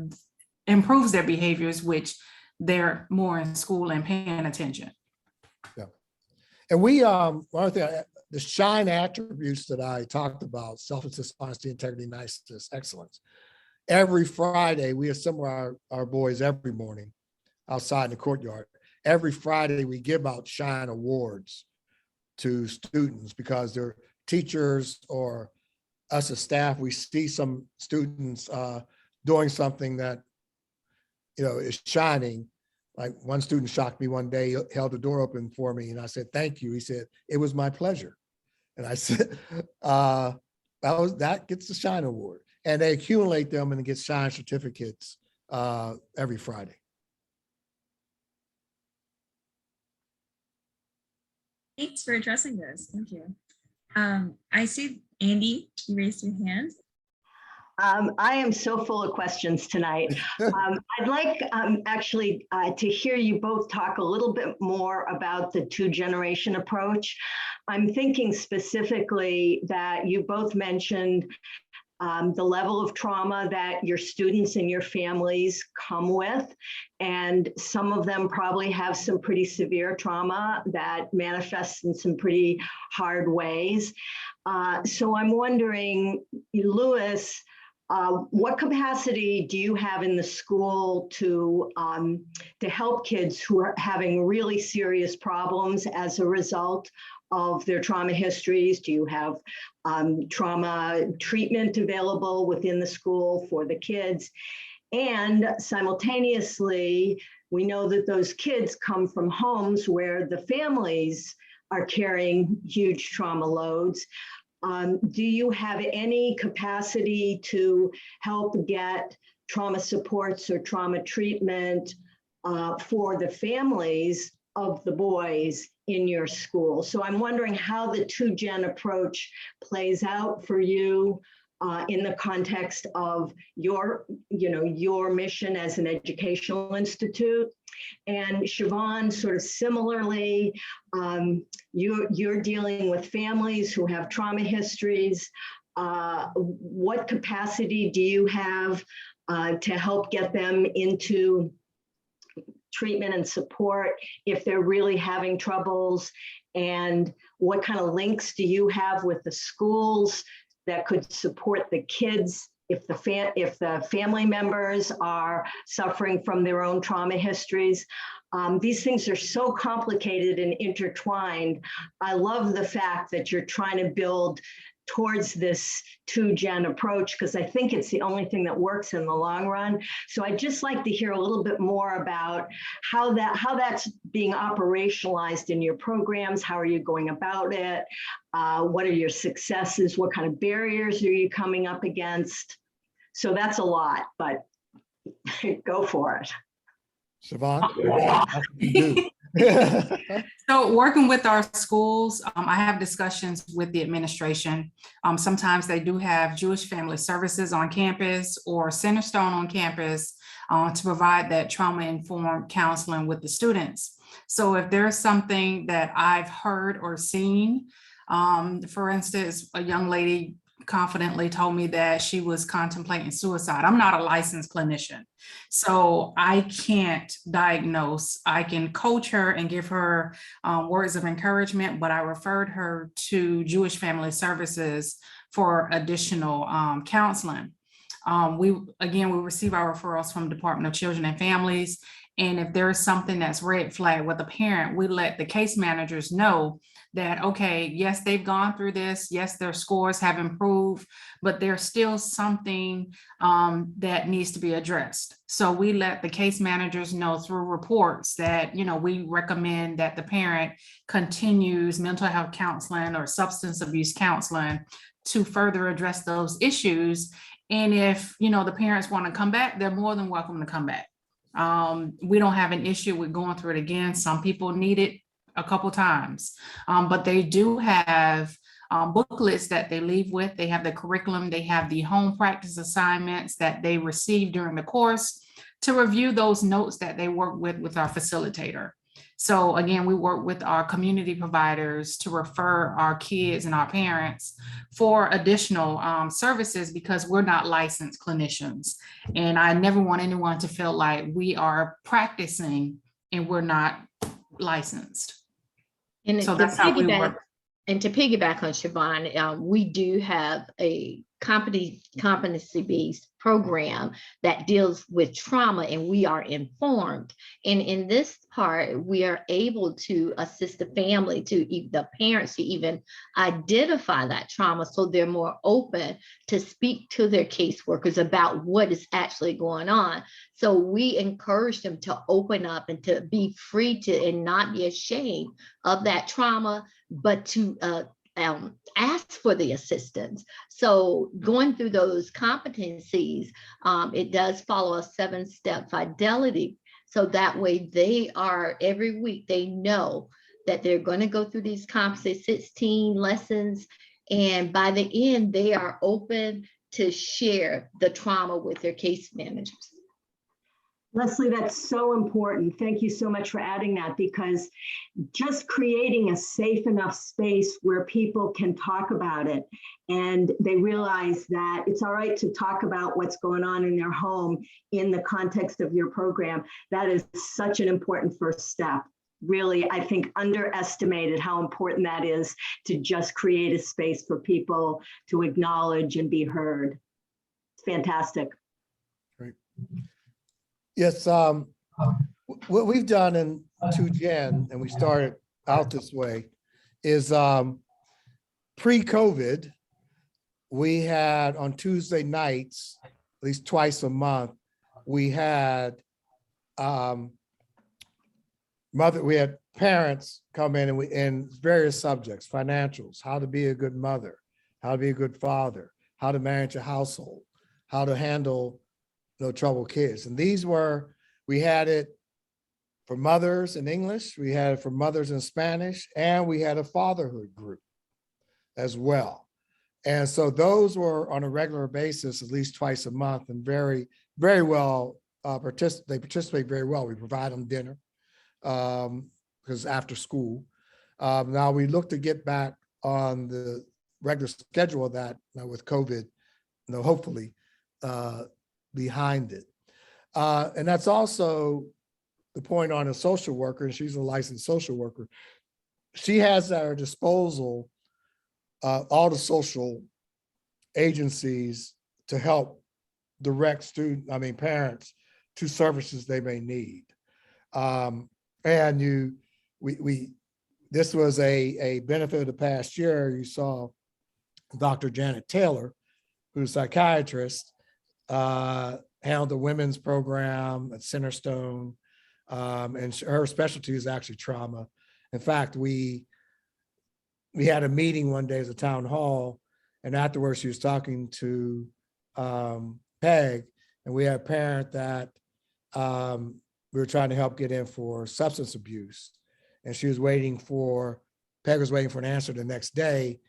behaviors, which they're more in school and paying attention. Yeah. And we, one of the SHINE attributes that I talked about, self-assist, honesty, integrity, niceness, excellence. Every Friday, we assemble our boys every morning outside in the courtyard. Every Friday, we give out SHINE awards to students because they're teachers or us as staff. We see some students doing something that, is shining. Like one student shocked me one day, held the door open for me, and I said, "Thank you." He said, "It was my pleasure." And I said, that gets the SHINE award. And they accumulate them and get SHINE certificates every Friday. Thanks for addressing this. Thank you. I see Andy, you raised your hand. I am so full of questions tonight. I'd like actually to hear you both talk a little bit more about the two-generation approach. I'm thinking specifically that you both mentioned the level of trauma that your students and your families come with. And some of them probably have some pretty severe trauma that manifests in some pretty hard ways. So I'm wondering, Louis, what capacity do you have in the school to help kids who are having really serious problems as a result of their trauma histories? Do you have trauma treatment available within the school for the kids? And simultaneously, we know that those kids come from homes where the families are carrying huge trauma loads. Do you have any capacity to help get trauma supports or trauma treatment for the families of the boys in your school? So I'm wondering how the two-gen approach plays out for you in the context of your mission as an educational institute. And Siobhan, sort of similarly, you're dealing with families who have trauma histories. What capacity do you have to help get them into treatment and support if they're really having troubles? And what kind of links do you have with the schools that could support the kids if the family members are suffering from their own trauma histories? These things are so complicated and intertwined. I love the fact that you're trying to build towards this two-gen approach, because I think it's the only thing that works in the long run. So I'd just like to hear a little bit more about how that's being operationalized in your programs. How are you going about it? What are your successes? What kind of barriers are you coming up against? So that's a lot, but go for it. Siobhan? So working with our schools, I have discussions with the administration. Sometimes they do have Jewish Family Services on campus or Centerstone on campus to provide that trauma-informed counseling with the students. So if there's something that I've heard or seen, for instance, a young lady confidently told me that she was contemplating suicide. I'm not a licensed clinician, so I can't diagnose. I can coach her and give her words of encouragement, but I referred her to Jewish Family Services for additional counseling. We receive our referrals from Department of Children and Families. And if there is something that's red flag with a parent, we let the case managers know that, okay, yes, they've gone through this. Yes, their scores have improved, but there's still something that needs to be addressed. So we let the case managers know through reports that, we recommend that the parent continues mental health counseling or substance abuse counseling to further address those issues. And if, the parents want to come back, they're more than welcome to come back. We don't have an issue with going through it again. Some people need it a couple times, but they do have booklets that they leave with. They have the curriculum, they have the home practice assignments that they receive during the course to review those notes that they work with our facilitator. So again, we work with our community providers to refer our kids and our parents for additional services, because we're not licensed clinicians. And I never want anyone to feel like we are practicing and we're not licensed. And so that's how we work. And to piggyback on Siobhan, we do have a competency-based program that deals with trauma, and we are informed. And in this part, we are able to assist the family, the parents to even identify that trauma, so they're more open to speak to their caseworkers about what is actually going on. So we encourage them to open up and to be free to and not be ashamed of that trauma, but to ask for the assistance. So going through those competencies, it does follow a 7-step fidelity. So that way they are, every week, they know that they're going to go through these conferences, 16 lessons, and by the end, they are open to share the trauma with their case managers. Leslie, that's so important. Thank you so much for adding that, because just creating a safe enough space where people can talk about it and they realize that it's all right to talk about what's going on in their home in the context of your program, that is such an important first step. Really, I think underestimated how important that is to just create a space for people to acknowledge and be heard. It's fantastic. Great. Yes, what we've done in 2Gen, and we started out this way, is pre-COVID, we had on Tuesday nights, at least twice a month, we had parents come in and in various subjects, financials, how to be a good mother, how to be a good father, how to manage a household, how to handle no trouble kids. And we had it for mothers in English, we had it for mothers in Spanish, and we had a fatherhood group as well. And so those were on a regular basis, at least twice a month, and very, very well, they participate very well. We provide them dinner because after school. Now we look to get back on the regular schedule of that with COVID, hopefully, behind it. And that's also the point on a social worker, and she's a licensed social worker. She has at her disposal all the social agencies to help direct parents to services they may need. And this was a benefit of the past year. You saw Dr. Janet Taylor, who's a psychiatrist, handled the women's program at Centerstone, and her specialty is actually trauma. In fact, we had a meeting one day as a town hall, and afterwards she was talking to Peg, and we had a parent that we were trying to help get in for substance abuse, and Peg was waiting for an answer the next day.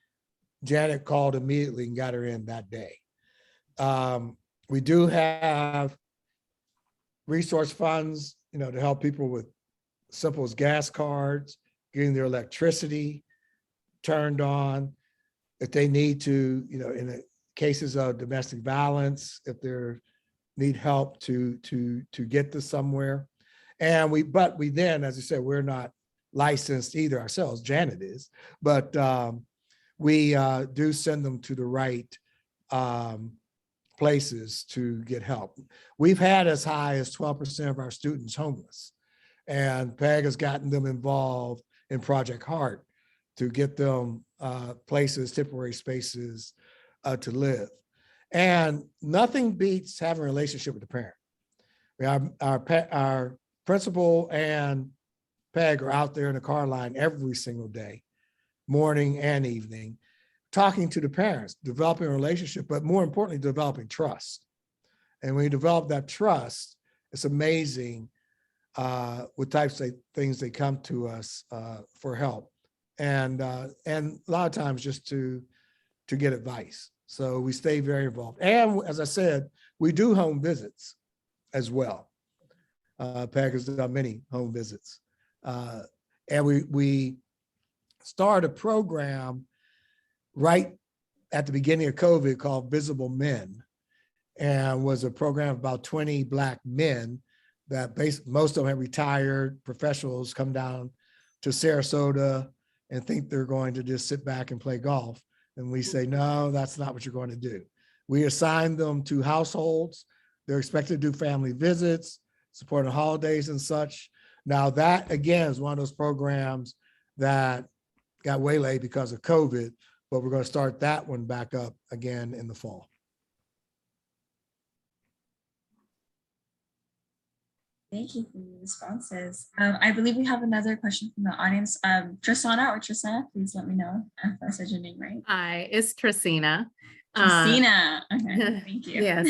Janet called immediately and got her in that day. We do have resource funds, to help people with simple as gas cards, getting their electricity turned on. If they need to, in the cases of domestic violence, if they need help to get to somewhere. And we then, as I said, we're not licensed either ourselves. Janet is, but we do send them to the right places to get help. We've had as high as 12% of our students homeless, and PEG has gotten them involved in Project Heart to get them places, temporary spaces to live. And nothing beats having a relationship with the parent. Our principal and PEG are out there in the car line every single day, morning and evening, talking to the parents, developing a relationship, but more importantly, developing trust. And when you develop that trust, it's amazing what types of things they come to us for help. And a lot of times just to get advice. So we stay very involved. And as I said, we do home visits as well. PEG has done many home visits. And we started a program right at the beginning of COVID called Visible Men, and was a program of about 20 Black men that most of them have retired professionals, come down to Sarasota and think they're going to just sit back and play golf. And we say, no, that's not what you're going to do. We assign them to households. They're expected to do family visits, supporting holidays and such. Now that, again, is one of those programs that got waylaid because of COVID, but we're going to start that one back up again in the fall. Thank you for your responses. I believe we have another question from the audience. Trisana or Trisana, please let me know if I said your name right. Hi, it's Trisina. Christina. Okay, thank you. Yes.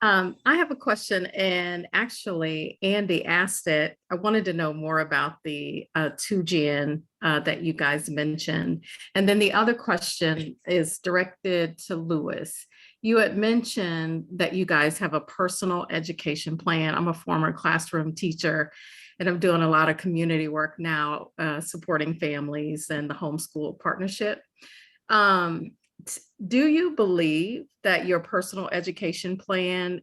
I have a question, and actually Andy asked it. I wanted to know more about the 2Gen that you guys mentioned. And then the other question is directed to Lewis. You had mentioned that you guys have a personal education plan. I'm a former classroom teacher, and I'm doing a lot of community work now, supporting families and the homeschool partnership. Do you believe that your personal education plan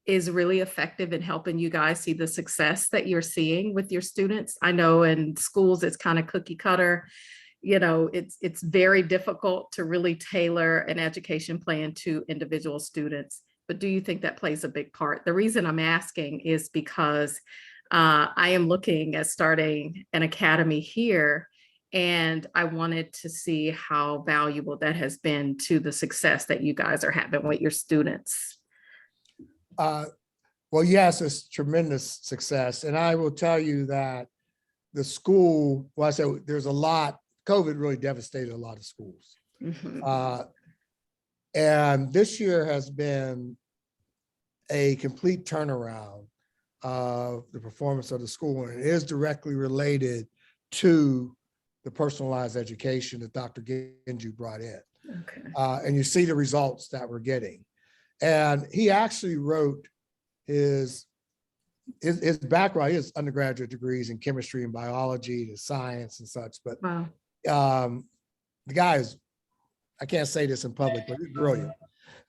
is really effective in helping you guys see the success that you're seeing with your students? I know in schools it's kind of cookie cutter. You know, it's very difficult to really tailor an education plan to individual students. But do you think that plays a big part? The reason I'm asking is because I am looking at starting an academy here, and I wanted to see how valuable that has been to the success that you guys are having with your students. Well, yes, it's tremendous success. And I will tell you that the school, well, I said there's a lot, COVID really devastated a lot of schools. And this year has been a complete turnaround of the performance of the school. And it is directly related to the personalized education that Dr. Genju brought in. Okay. And you see the results that we're getting. And he actually wrote his background, his undergraduate degrees in chemistry and biology and science and such. But wow. The guy is, I can't say this in public, but he's brilliant.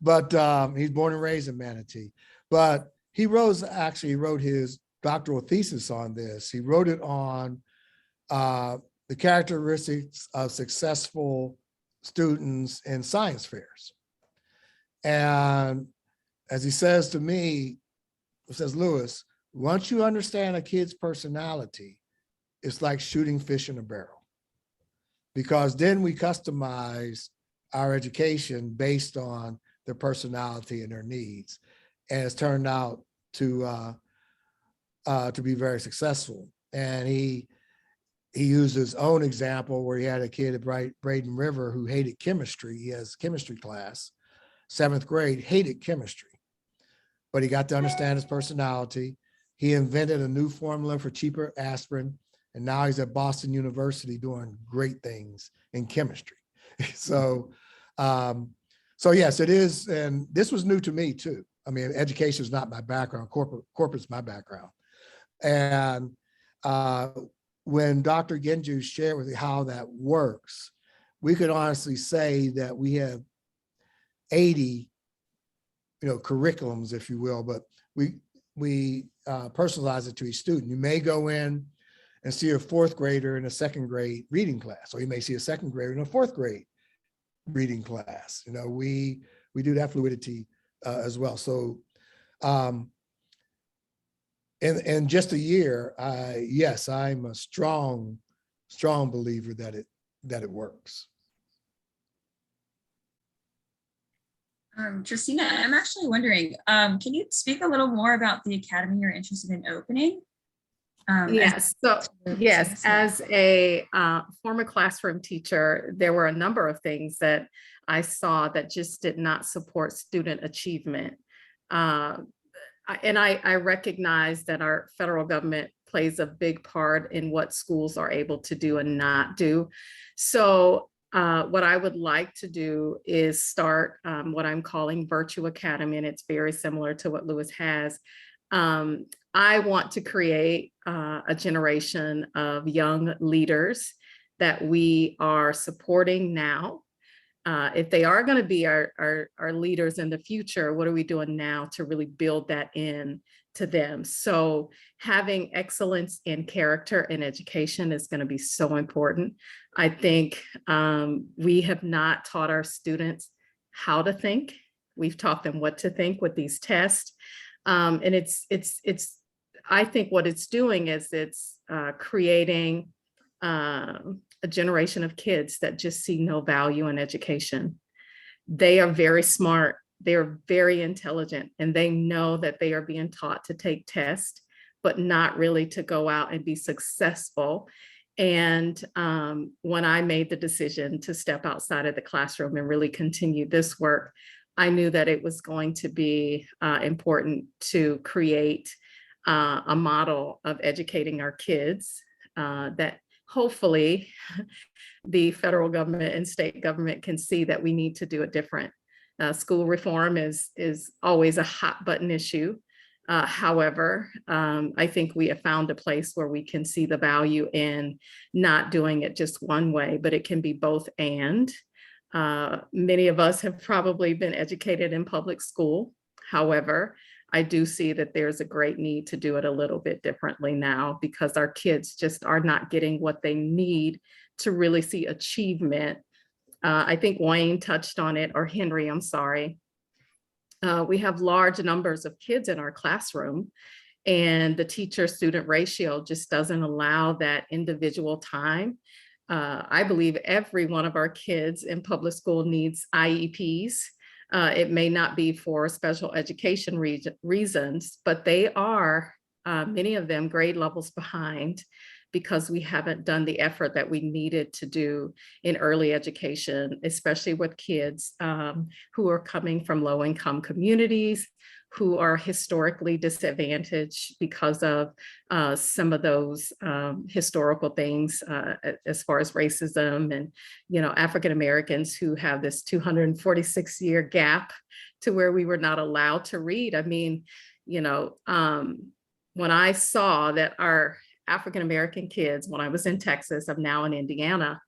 But he's born and raised in Manatee. But he wrote his doctoral thesis on this. He wrote it on the characteristics of successful students in science fairs. And as he says to me, he says, Lewis, once you understand a kid's personality, it's like shooting fish in a barrel. Because then we customize our education based on their personality and their needs. And it's turned out to be very successful. And he used his own example where he had a kid at Braden River who hated chemistry. He has chemistry class, 7th grade, hated chemistry, but he got to understand his personality. He invented a new formula for cheaper aspirin, and now he's at Boston University doing great things in chemistry. So yes, it is. And this was new to me too. I mean, education is not my background, corporate's my background. And when Dr. Genju shared with me how that works, we could honestly say that we have 80, curriculums, if you will, but we personalize it to each student. You may go in and see a 4th grader in a 2nd grade reading class, or you may see a 2nd grader in a 4th grade reading class. We do that fluidity as well. So in just a year, yes, I'm a strong believer that it works. Justina, I'm actually wondering, can you speak a little more about the academy you're interested in opening? Yes. As a former classroom teacher, there were a number of things that I saw that just did not support student achievement. And I recognize that our federal government plays a big part in what schools are able to do and not do. So what I would like to do is start what I'm calling Virtue Academy, and it's very similar to what Lewis has. I want to create a generation of young leaders that we are supporting now. If they are going to be our leaders in the future, what are we doing now to really build that in to them? So having excellence in character and education is going to be so important. I think we have not taught our students how to think. We've taught them what to think with these tests. And I think what it's doing is it's creating a generation of kids that just see no value in education. They are very smart, they're very intelligent, and they know that they are being taught to take tests, but not really to go out and be successful. And when I made the decision to step outside of the classroom and really continue this work, I knew that it was going to be important to create a model of educating our kids that hopefully the federal government and state government can see that we need to do it different. School reform is always a hot button issue. However, I think we have found a place where we can see the value in not doing it just one way, but it can be both and. Many of us have probably been educated in public school. However, I do see that there's a great need to do it a little bit differently now because our kids just are not getting what they need to really see achievement. I think Wayne touched on it, or Henry, I'm sorry. We have large numbers of kids in our classroom, and the teacher-student ratio just doesn't allow that individual time. I believe every one of our kids in public school needs IEPs. It may not be for special education reasons, but they are, many of them, grade levels behind because we haven't done the effort that we needed to do in early education, especially with kids who are coming from low-income communities, who are historically disadvantaged because of some of those historical things as far as racism and, African Americans who have this 246-year gap to where we were not allowed to read. I mean, when I saw that our African American kids, when I was in Texas, I'm now in Indiana,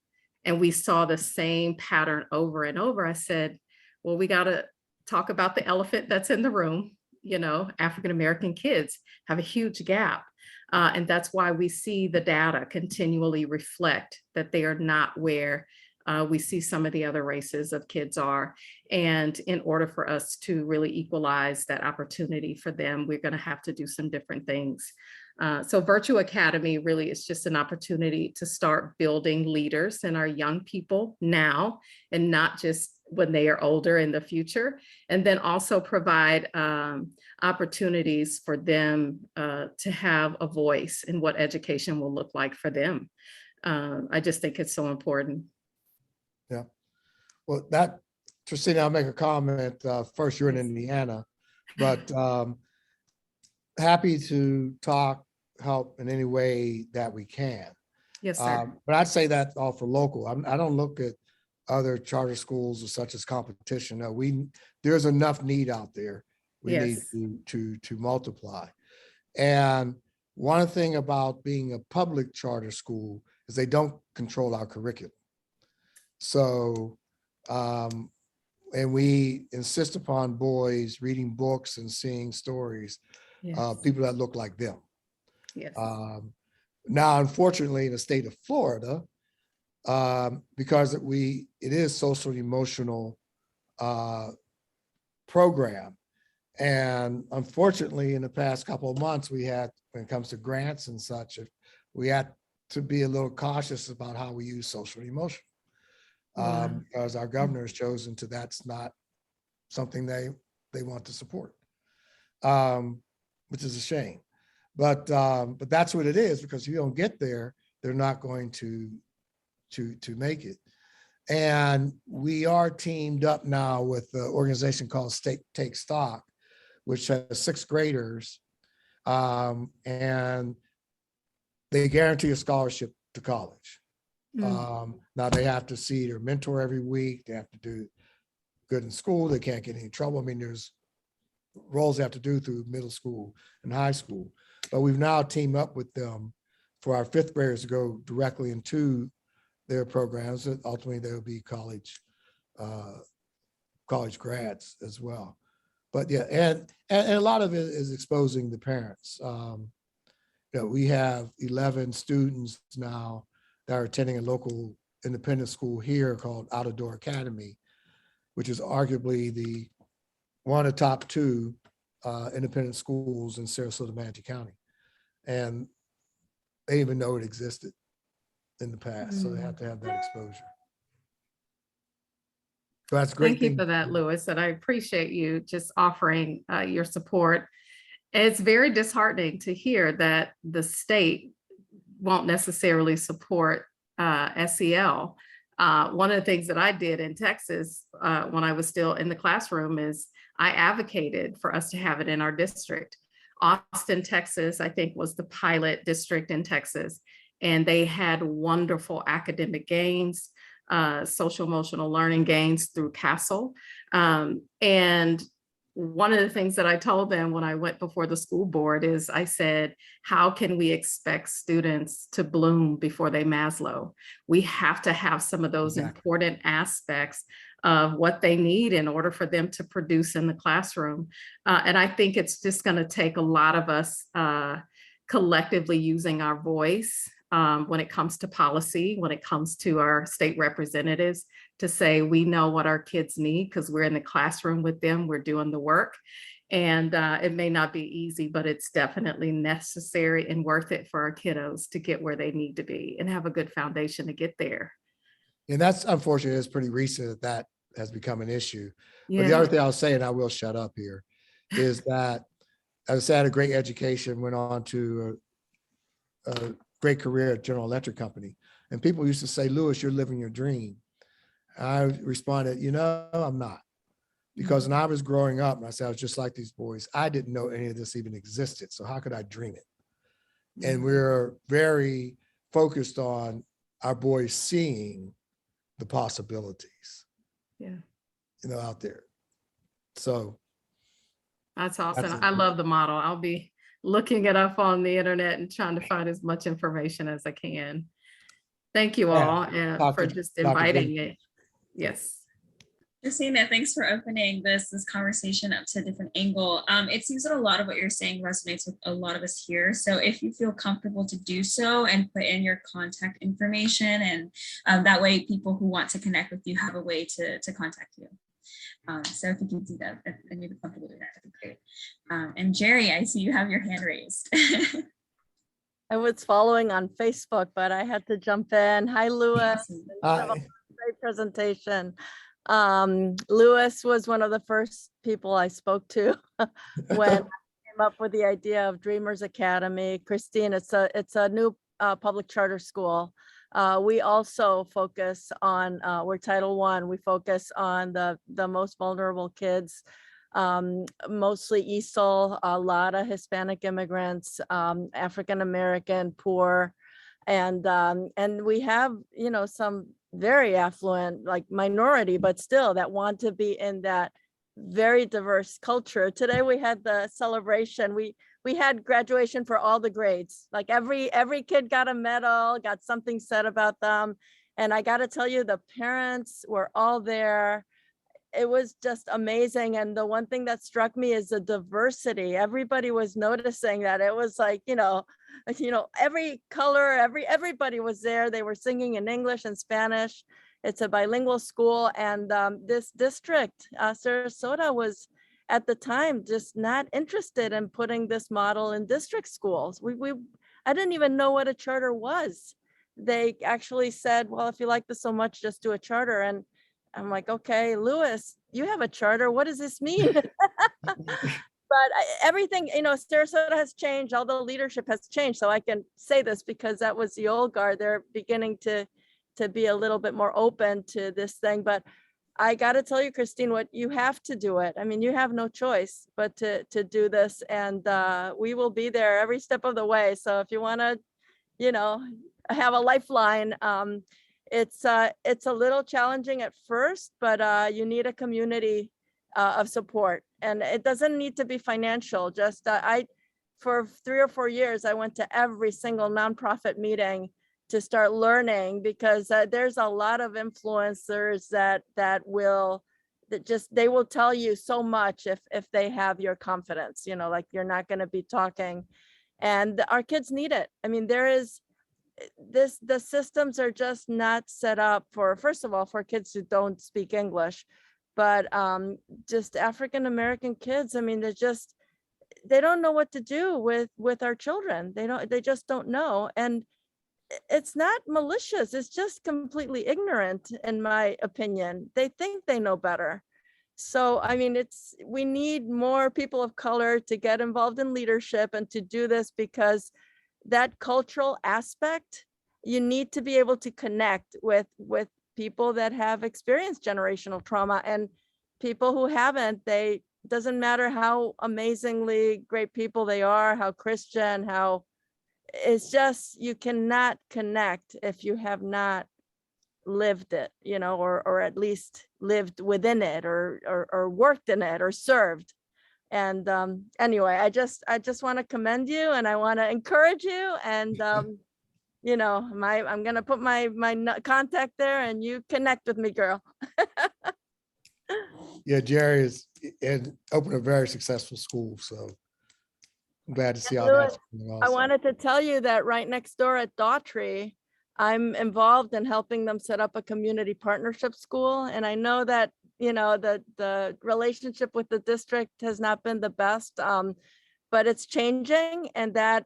and we saw the same pattern over and over, I said, well, we got to talk about the elephant that's in the room. African American kids have a huge gap. And that's why we see the data continually reflect that they are not where we see some of the other races of kids are. And in order for us to really equalize that opportunity for them, we're going to have to do some different things. So Virtue Academy really is just an opportunity to start building leaders in our young people now, and not just when they are older in the future, and then also provide opportunities for them to have a voice in what education will look like for them. I just think it's so important. Yeah. Well, Tristina, I'll make a comment. First, you're in Indiana, but happy to help in any way that we can. Yes, sir. But I'd say that all for local. I don't look at other charter schools or such as competition. No, there's enough need out there. We need to multiply. And one thing about being a public charter school is they don't control our curriculum. So, and we insist upon boys reading books and seeing stories, people that look like them. Yes. Now, unfortunately, in the state of Florida, because it is social and emotional program. And unfortunately, in the past couple of months, when it comes to grants and such, we had to be a little cautious about how we use social and emotional. Because our governor has chosen that's not something they want to support, which is a shame. But that's what it is, because if you don't get there, they're not going to make it. And we are teamed up now with the organization called Take Stock, which has sixth graders, and they guarantee a scholarship to college. Now they have to see their mentor every week. They have to do good in school. They can't get in any trouble. I mean, there's roles they have to do through middle school and high school. But we've now teamed up with them for our fifth graders to go directly into their programs. And ultimately, they'll be college grads as well. But yeah, and a lot of it is exposing the parents. We have 11 students now that are attending a local independent school here called Out of Door Academy, which is arguably one of the top two independent schools in Sarasota, Manatee County. And they didn't even know it existed in the past. So they have to have that exposure. So that's great. Thank you for that, Louis. And I appreciate you just offering your support. It's very disheartening to hear that the state won't necessarily support SEL. One of the things that I did in Texas when I was still in the classroom is I advocated for us to have it in our district. Austin, Texas, I think was the pilot district in Texas, and they had wonderful academic gains, social emotional learning gains through CASEL. And one of the things that I told them when I went before the school board is I said, how can we expect students to bloom before they Maslow? We have to have some of those important aspects of what they need in order for them to produce in the classroom. And I think it's just going to take a lot of us collectively using our voice when it comes to policy, when it comes to our state representatives, to say we know what our kids need because we're in the classroom with them, we're doing the work. And it may not be easy, but it's definitely necessary and worth it for our kiddos to get where they need to be and have a good foundation to get there. And that's unfortunate. It's pretty recent that has become an issue. But the other thing I'll say, and I will shut up here, is that as I said, I had a great education, went on to a great career at General Electric Company. And people used to say, Lewis, you're living your dream. I responded, I'm not. Because when I was growing up, and I said, I was just like these boys, I didn't know any of this even existed. So how could I dream it? And we're very focused on our boys seeing the possibilities, out there. So that's awesome. I love the model. I'll be looking it up on the internet and trying to find as much information as I can. Thank you all for just inviting me. Yes. Christina, thanks for opening this conversation up to a different angle. It seems that a lot of what you're saying resonates with a lot of us here. So if you feel comfortable to do so and put in your contact information, and that way people who want to connect with you have a way to contact you. So if you can do that, and you're comfortable doing that, that'd be great. And Jerry, I see you have your hand raised. I was following on Facebook, but I had to jump in. Hi, Lewis. Great presentation. Lewis was one of the first people I spoke to when I came up with the idea of Dreamers Academy. Christine, it's a new public charter school. We also focus on, we're Title I, we focus on the most vulnerable kids, mostly ESOL, a lot of Hispanic immigrants, African-American, poor, and we have, some very affluent, like minority, but still that want to be in that very diverse culture. Today we had the celebration. We had graduation for all the grades. Like every kid got a medal, got something said about them. And I got to tell you, the parents were all there. It was just amazing. And the one thing that struck me is the diversity. Everybody was noticing that. It was like, every color, everybody was there. They were singing in English and Spanish. It's a bilingual school. And this district, Sarasota, was at the time just not interested in putting this model in district schools. I didn't even know what a charter was. They actually said, well, if you like this so much, just do a charter. And I'm like, okay, Lewis, you have a charter. What does this mean? But everything, Sarasota has changed. All the leadership has changed. So I can say this because that was the old guard. They're beginning to be a little bit more open to this thing. But I got to tell you, Christine, what you have to do it. I mean, you have no choice but to do this. And we will be there every step of the way. So if you want to, have a lifeline, it's a little challenging at first, but you need a community of support. And it doesn't need to be financial. Just for 3 or 4 years, I went to every single nonprofit meeting to start learning, because there's a lot of influencers that they will tell you so much if they have your confidence, like you're not going to be talking, and our kids need it. I mean, the systems are just not set up for, first of all, for kids who don't speak English, but just African-American kids. I mean, they don't know what to do with our children. They just don't know. And it's not malicious. It's just completely ignorant, in my opinion. They think they know better. So, I mean, we need more people of color to get involved in leadership and to do this, because that cultural aspect, you need to be able to connect with people that have experienced generational trauma, and people who haven't, doesn't matter how amazingly great people they are, how Christian, it's just, you cannot connect if you have not lived it, or at least lived within it, or worked in it, or served. And anyway, I just want to commend you, and I want to encourage you, and I'm gonna put my contact there, and you connect with me, girl. Yeah, Jerry opened a very successful school, so I'm glad to see how Louis, that's going I also. wanted to tell you that right next door at Daughtry, I'm involved in helping them set up a community partnership school. And I know that, the relationship with the district has not been the best, but it's changing, and that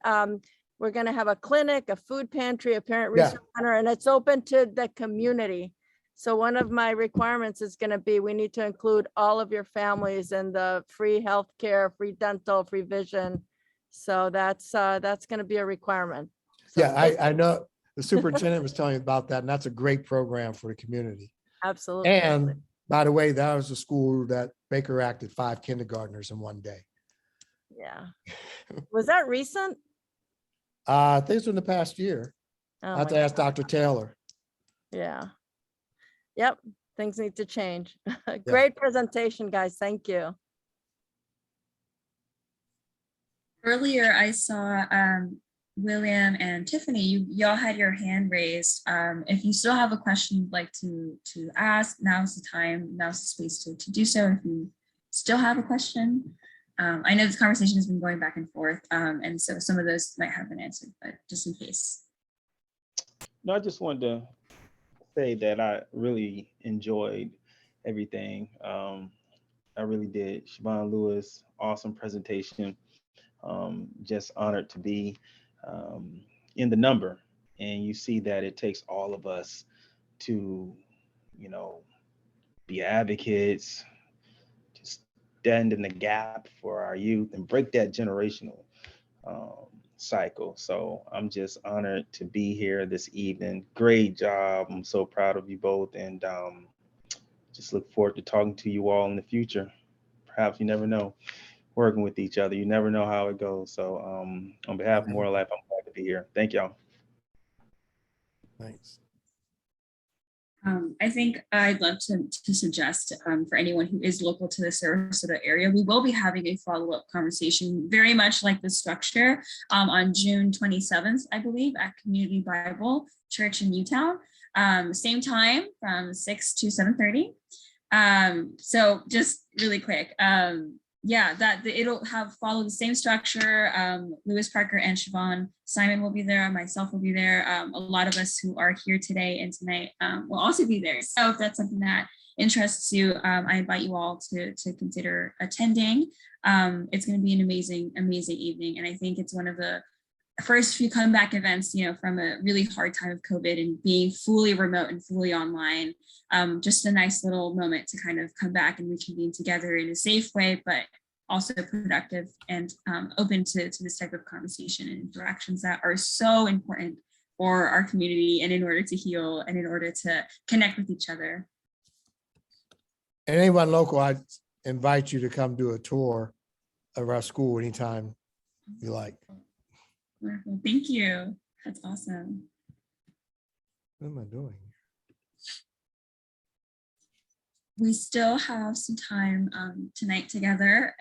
we're going to have a clinic, a food pantry, a parent resource center, and it's open to the community. So one of my requirements is going to be, we need to include all of your families in the free healthcare, free dental, free vision. So that's going to be a requirement. So Yeah, I know the superintendent was telling me about that, and that's a great program for the community. Absolutely. And by the way, that was a school that Baker acted 5 kindergartners in one day. Yeah. Was that recent? I think it's in the past year. Oh I have my to ask God. Dr. Taylor. Yeah. Yep. Things need to change. Great presentation, guys. Thank you. Earlier, I saw William and Tiffany, y'all had your hand raised. If you still have a question you'd like to ask, now's the time, now's the space to do so. If you still have a question, I know this conversation has been going back and forth, and so some of those might have been answered, but just in case. No, I just wanted to say that I really enjoyed everything. I really did. Siobhan Lewis, awesome presentation. Just honored to be in the number, and you see that it takes all of us to, be advocates, to stand in the gap for our youth and break that generational cycle. So I'm just honored to be here this evening. Great job. I'm so proud of you both, and just look forward to talking to you all in the future. Perhaps, you never know, working with each other. You never know how it goes. So on behalf of More Life, I'm glad to be here. Thank y'all. Thanks. I think I'd love to suggest for anyone who is local to the Sarasota area, we will be having a follow-up conversation, very much like the structure, on June 27th, I believe, at Community Bible Church in Newtown. Same time from 6 to 7:30. So just really quick, it'll follow the same structure. Lewis Parker and Siobhan Simone will be there. Myself will be there. A lot of us who are here today and tonight will also be there. So if that's something that interests you, I invite you all to consider attending. It's going to be an amazing evening, and I think it's one of the first few comeback events, from a really hard time of COVID and being fully remote and fully online. Just a nice little moment to kind of come back and reconvene together in a safe way, but also productive and open to this type of conversation and interactions that are so important for our community, and in order to heal and in order to connect with each other. And anyone local, I invite you to come do a tour of our school anytime you like. Wonderful. Thank you. That's awesome. What am I doing? We still have some time tonight together.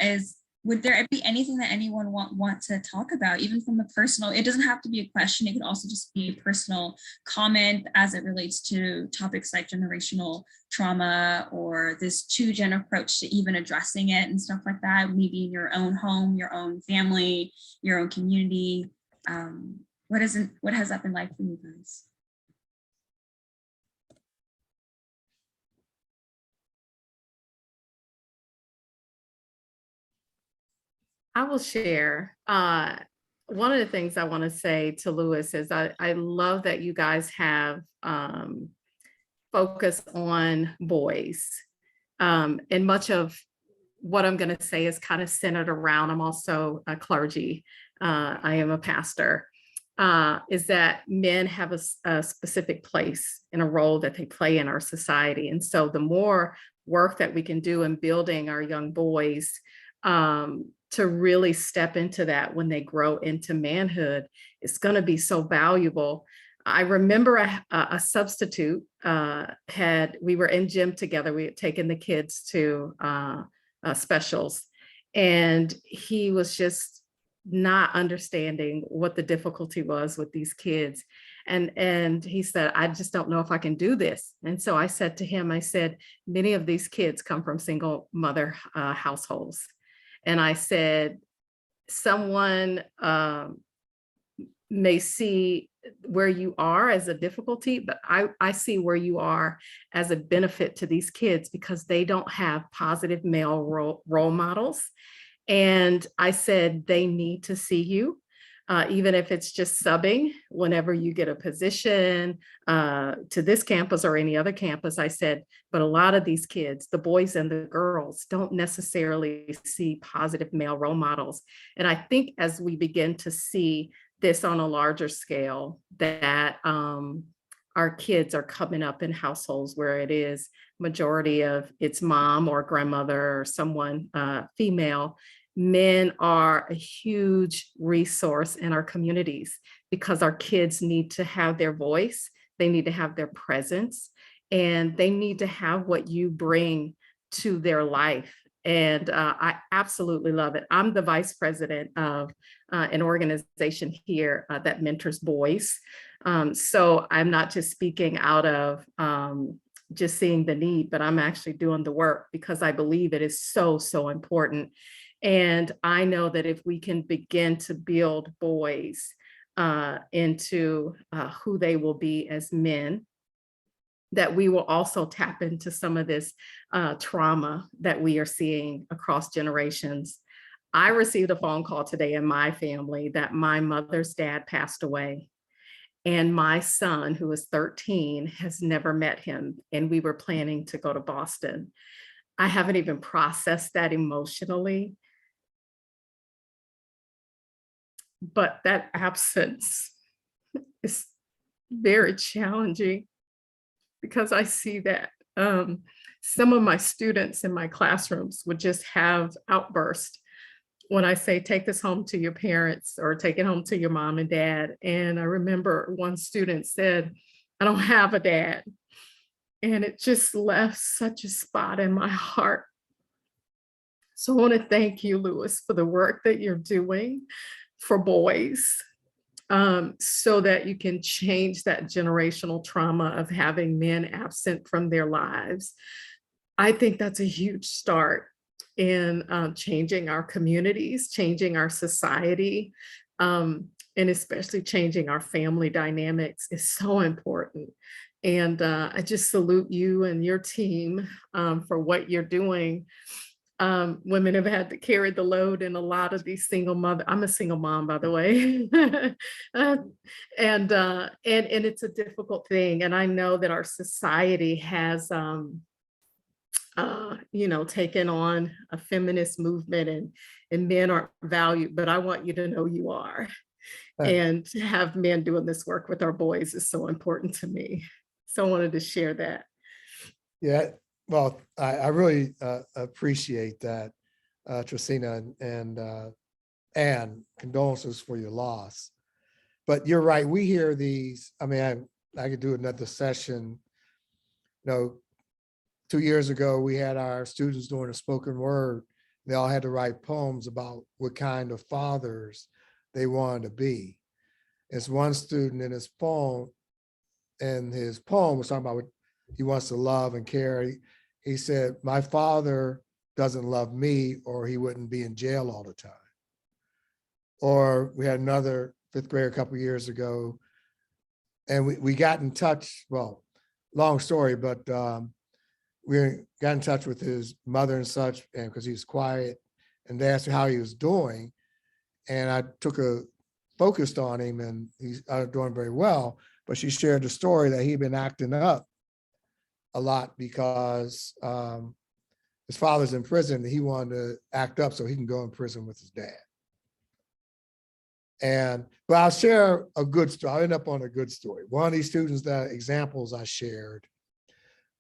Would there be anything that anyone want to talk about, even from a personal? It doesn't have to be a question. It could also just be a personal comment as it relates to topics like generational trauma or this 2-gen approach to even addressing it and stuff like that. Maybe in your own home, your own family, your own community. What has that been like for you guys? I will share. One of the things I want to say to Lewis is I love that you guys have focused on boys. And much of what I'm going to say is kind of centered around, I'm also a clergy. I am a pastor. is that men have a specific place and a role that they play in our society. And so the more work that we can do in building our young boys to really step into that when they grow into manhood, it's going to be so valuable. I remember a substitute we were in gym together. We had taken the kids to specials, and he was just not understanding what the difficulty was with these kids. And he said, I just don't know if I can do this. And so I said to him, I said, many of these kids come from single mother households. And I said, someone may see where you are as a difficulty, but I see where you are as a benefit to these kids because they don't have positive male role models. And I said, they need to see you, even if it's just subbing whenever you get a position to this campus or any other campus. I said, but a lot of these kids, the boys and the girls, don't necessarily see positive male role models. And I think as we begin to see this on a larger scale, that our kids are coming up in households where it is majority of its mom or grandmother or someone female. Men are a huge resource in our communities because our kids need to have their voice, they need to have their presence, and they need to have what you bring to their life. And I absolutely love it. I'm the vice president of an organization here that mentors boys. So I'm not just speaking out of just seeing the need, but I'm actually doing the work because I believe it is so, so important. And I know that if we can begin to build boys into who they will be as men, that we will also tap into some of this trauma that we are seeing across generations. I received a phone call today in my family that my mother's dad passed away. And my son, who is 13, has never met him. And we were planning to go to Boston. I haven't even processed that emotionally. But that absence is very challenging because I see that some of my students in my classrooms would just have outbursts when I say, take this home to your parents or take it home to your mom and dad. And I remember one student said, I don't have a dad. And it just left such a spot in my heart. So I want to thank you, Lewis, for the work that you're doing for boys, so that you can change that generational trauma of having men absent from their lives. I think that's a huge start in changing our communities, changing our society, and especially changing our family dynamics is so important. And I just salute you and your team for what you're doing. Women have had to carry the load in a lot of these single mothers. I'm a single mom, by the way. And it's a difficult thing. And I know that our society has, taken on a feminist movement and men aren't valued, but I want you to know you are. And to have men doing this work with our boys is so important to me. So I wanted to share that. Yeah. Well, I really appreciate that, Tracina, and condolences for your loss. But you're right. We hear these. I mean, I could do another session. 2 years ago, we had our students doing a spoken word. They all had to write poems about what kind of fathers they wanted to be. It's one student in his poem was talking about what he wants to love and care. He said, my father doesn't love me or he wouldn't be in jail all the time. Or we had another fifth grader a couple of years ago, and we got in touch, well, long story, but we got in touch with his mother and such, and because he was quiet, and they asked him how he was doing. And I focused on him, and he's doing very well, but she shared the story that he'd been acting up a lot because his father's in prison and he wanted to act up so he can go in prison with his dad. But I'll share a good story. I'll end up on a good story. One of these students, that examples I shared,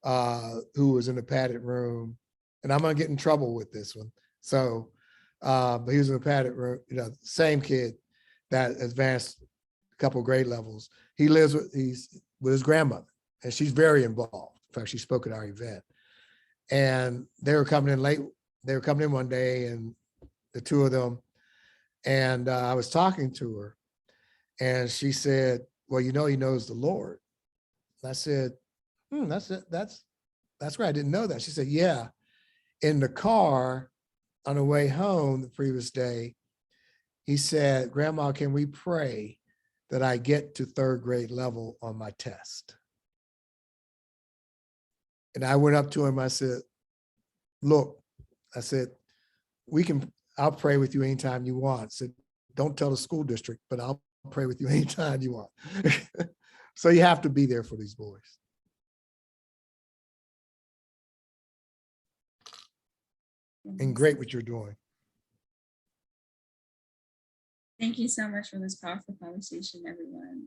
who was in the padded room, and I'm gonna get in trouble with this one. So, but he was in the padded room, same kid that advanced a couple grade levels. He's with his grandmother, and she's very involved. In fact, she spoke at our event. And they were coming in late. They were coming in one day, and the two of them, and I was talking to her, and she said, well, he knows the Lord. And I said, that's right. I didn't know that. She said, yeah. In the car on the way home the previous day, he said, Grandma, can we pray that I get to 3rd grade level on my test? And I went up to him, I said, look, I said, I'll pray with you anytime you want. I said, don't tell the school district, but I'll pray with you anytime you want. So you have to be there for these boys. And great what you're doing. Thank you so much for this powerful conversation, everyone.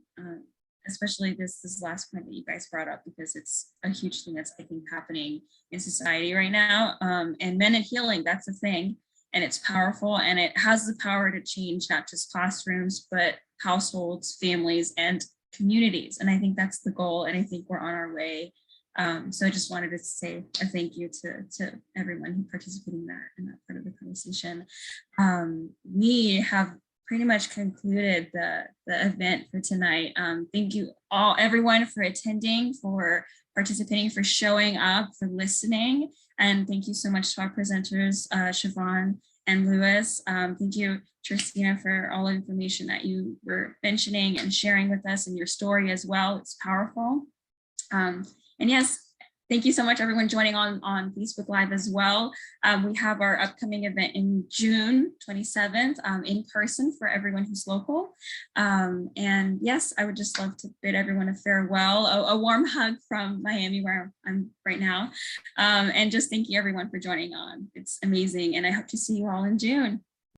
Especially this last point that you guys brought up, because it's a huge thing that's, I think, happening in society right now. And men and healing, that's a thing, and it's powerful, and it has the power to change not just classrooms, but households, families, and communities. And I think that's the goal, and I think we're on our way. So I just wanted to say a thank you to everyone who participated in that part of the conversation. We have pretty much concluded the event for tonight. Thank you all, everyone, for attending, for participating, for showing up, for listening. And thank you so much to our presenters, Siobhan and Louis. Thank you, Tristina, for all the information that you were mentioning and sharing with us, and your story as well. It's powerful. And yes, thank you so much, everyone joining on Facebook Live as well. We have our upcoming event in June 27th in person for everyone who's local. And yes, I would just love to bid everyone a farewell, a warm hug from Miami, where I'm right now. And just thank you, everyone, for joining on. It's amazing. And I hope to see you all in June.